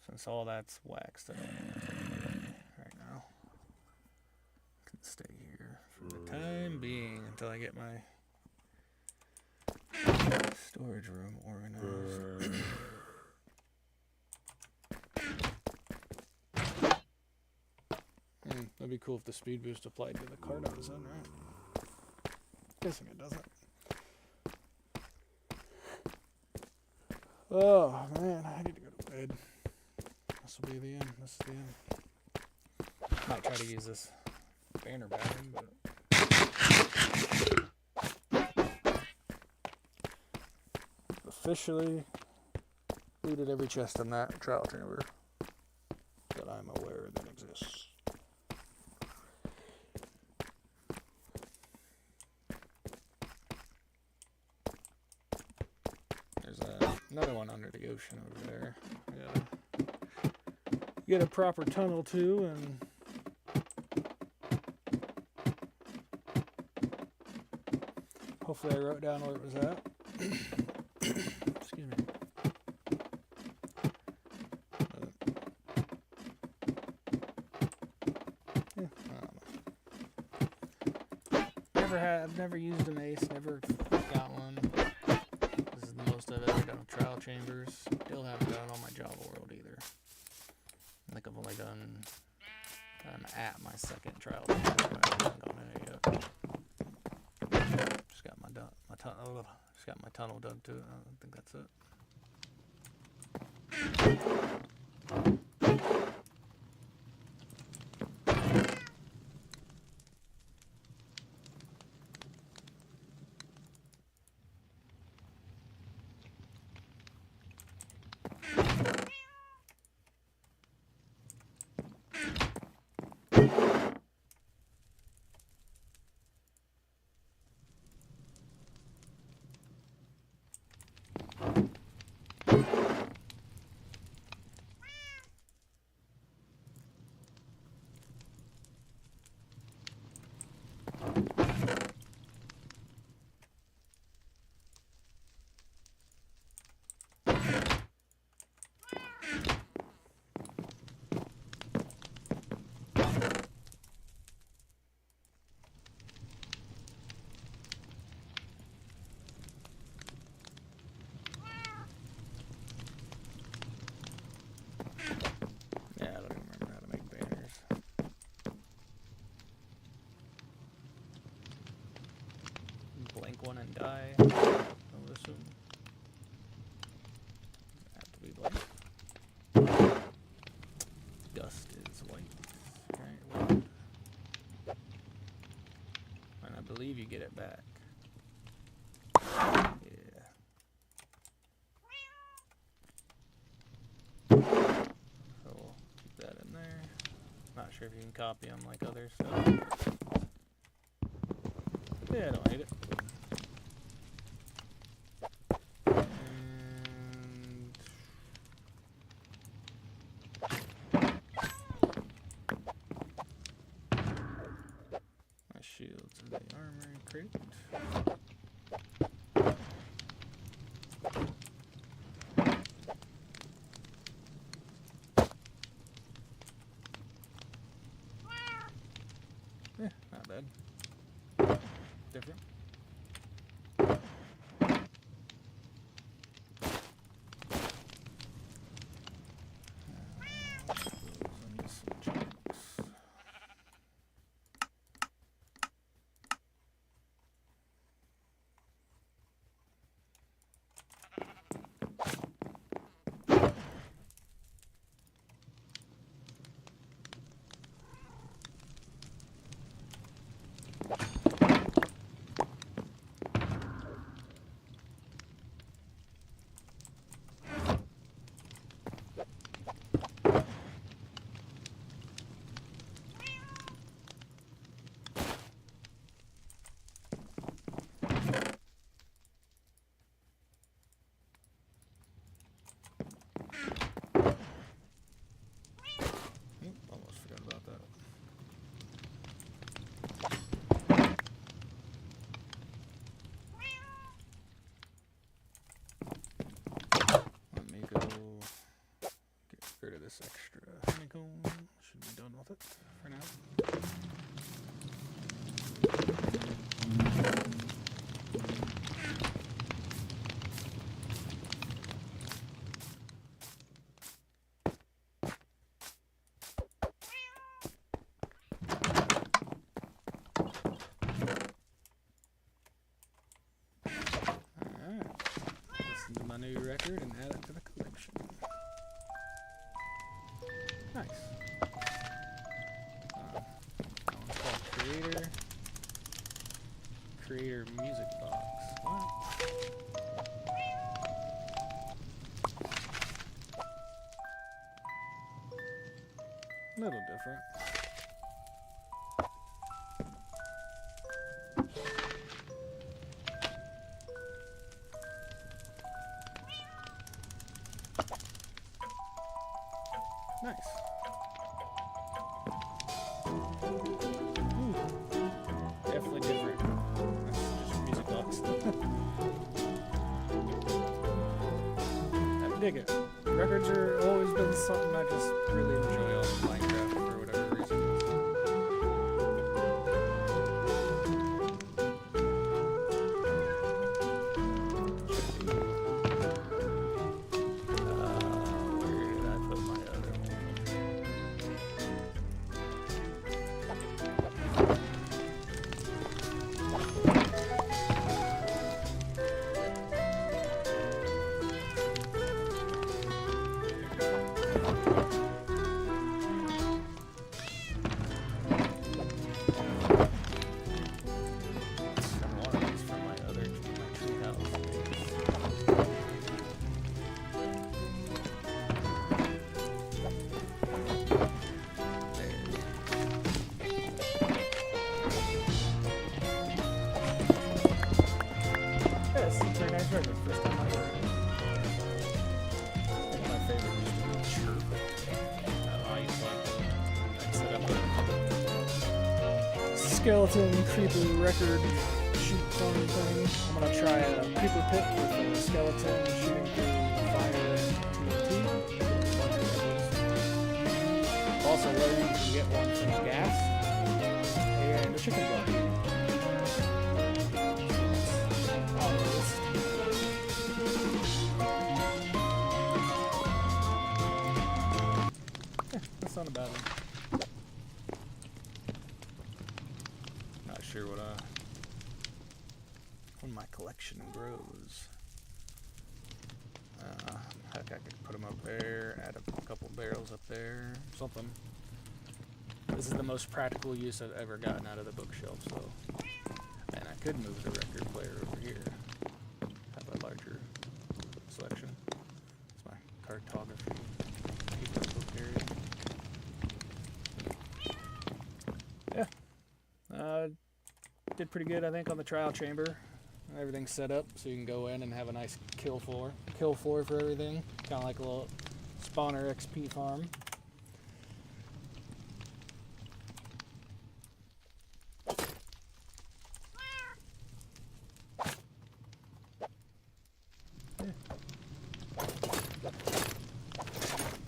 Since all that's waxed, I don't need to take it away right now. Can stay here for the time being until I get my storage room organized. That'd be cool if the speed boost applied to the card I was in, right? Guessing it doesn't. Oh man, I need to go to bed. This will be the end. This is the end. Might try to use this banner battery, but officially looted every chest in that trial chamber that I'm aware that exists. There's another one under the ocean over there. Yeah. Get a proper tunnel too, and hopefully I wrote down where it was at. Excuse me. Yeah, I've never used a mace, never got one. This is the most I've ever done with trial chambers. Still haven't done it on my Java world either. I think I've only done, I'm at my second trial chamber, but I haven't gone in it yet. Just got my tunnel dug to it. I think that's it. believe you get it back. Yeah. So we'll keep that in there. Not sure if you can copy them like other stuff. Yeah, I don't hate it. My shields in the armory crate. Yeah, not bad. Different. Almost forgot about that. Let me go get rid of this extra honeycomb. Should be done with it for now. My new record and add it to the collection. Nice. That one's called Creator Music Box. What? A little different. Nice. Ooh. Definitely different. That's just music box. I dig it. Records are always been something I just really enjoy on Minecraft for whatever reason. First time I heard it. One of my favorite used to be Chirp. I used to I'd set up a skeleton creeper record shoot phone thing. I'm gonna try a creeper pit with a skeleton shooting through fire and TNT. Also, where you can get one from gas and a chicken gun. That's not a bad one. Not sure what when my collection grows. Heck, I could put them up there, add a couple barrels up there, something. This is the most practical use I've ever gotten out of the bookshelf, so. could move the record player over here. Have a larger selection. It's my cartography paper book area. Yeah. Did pretty good, I think, on the trial chamber. Everything's set up so you can go in and have a nice kill floor for everything. Kind of like a little spawner XP farm.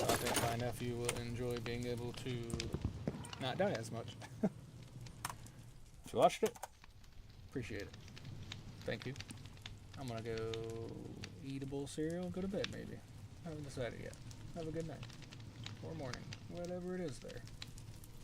I think my nephew will enjoy being able to not die as much. If you watched it, appreciate it. Thank you. I'm gonna go eatable cereal, go to bed maybe. I haven't decided yet. Have a good night. Or morning. Whatever it is there.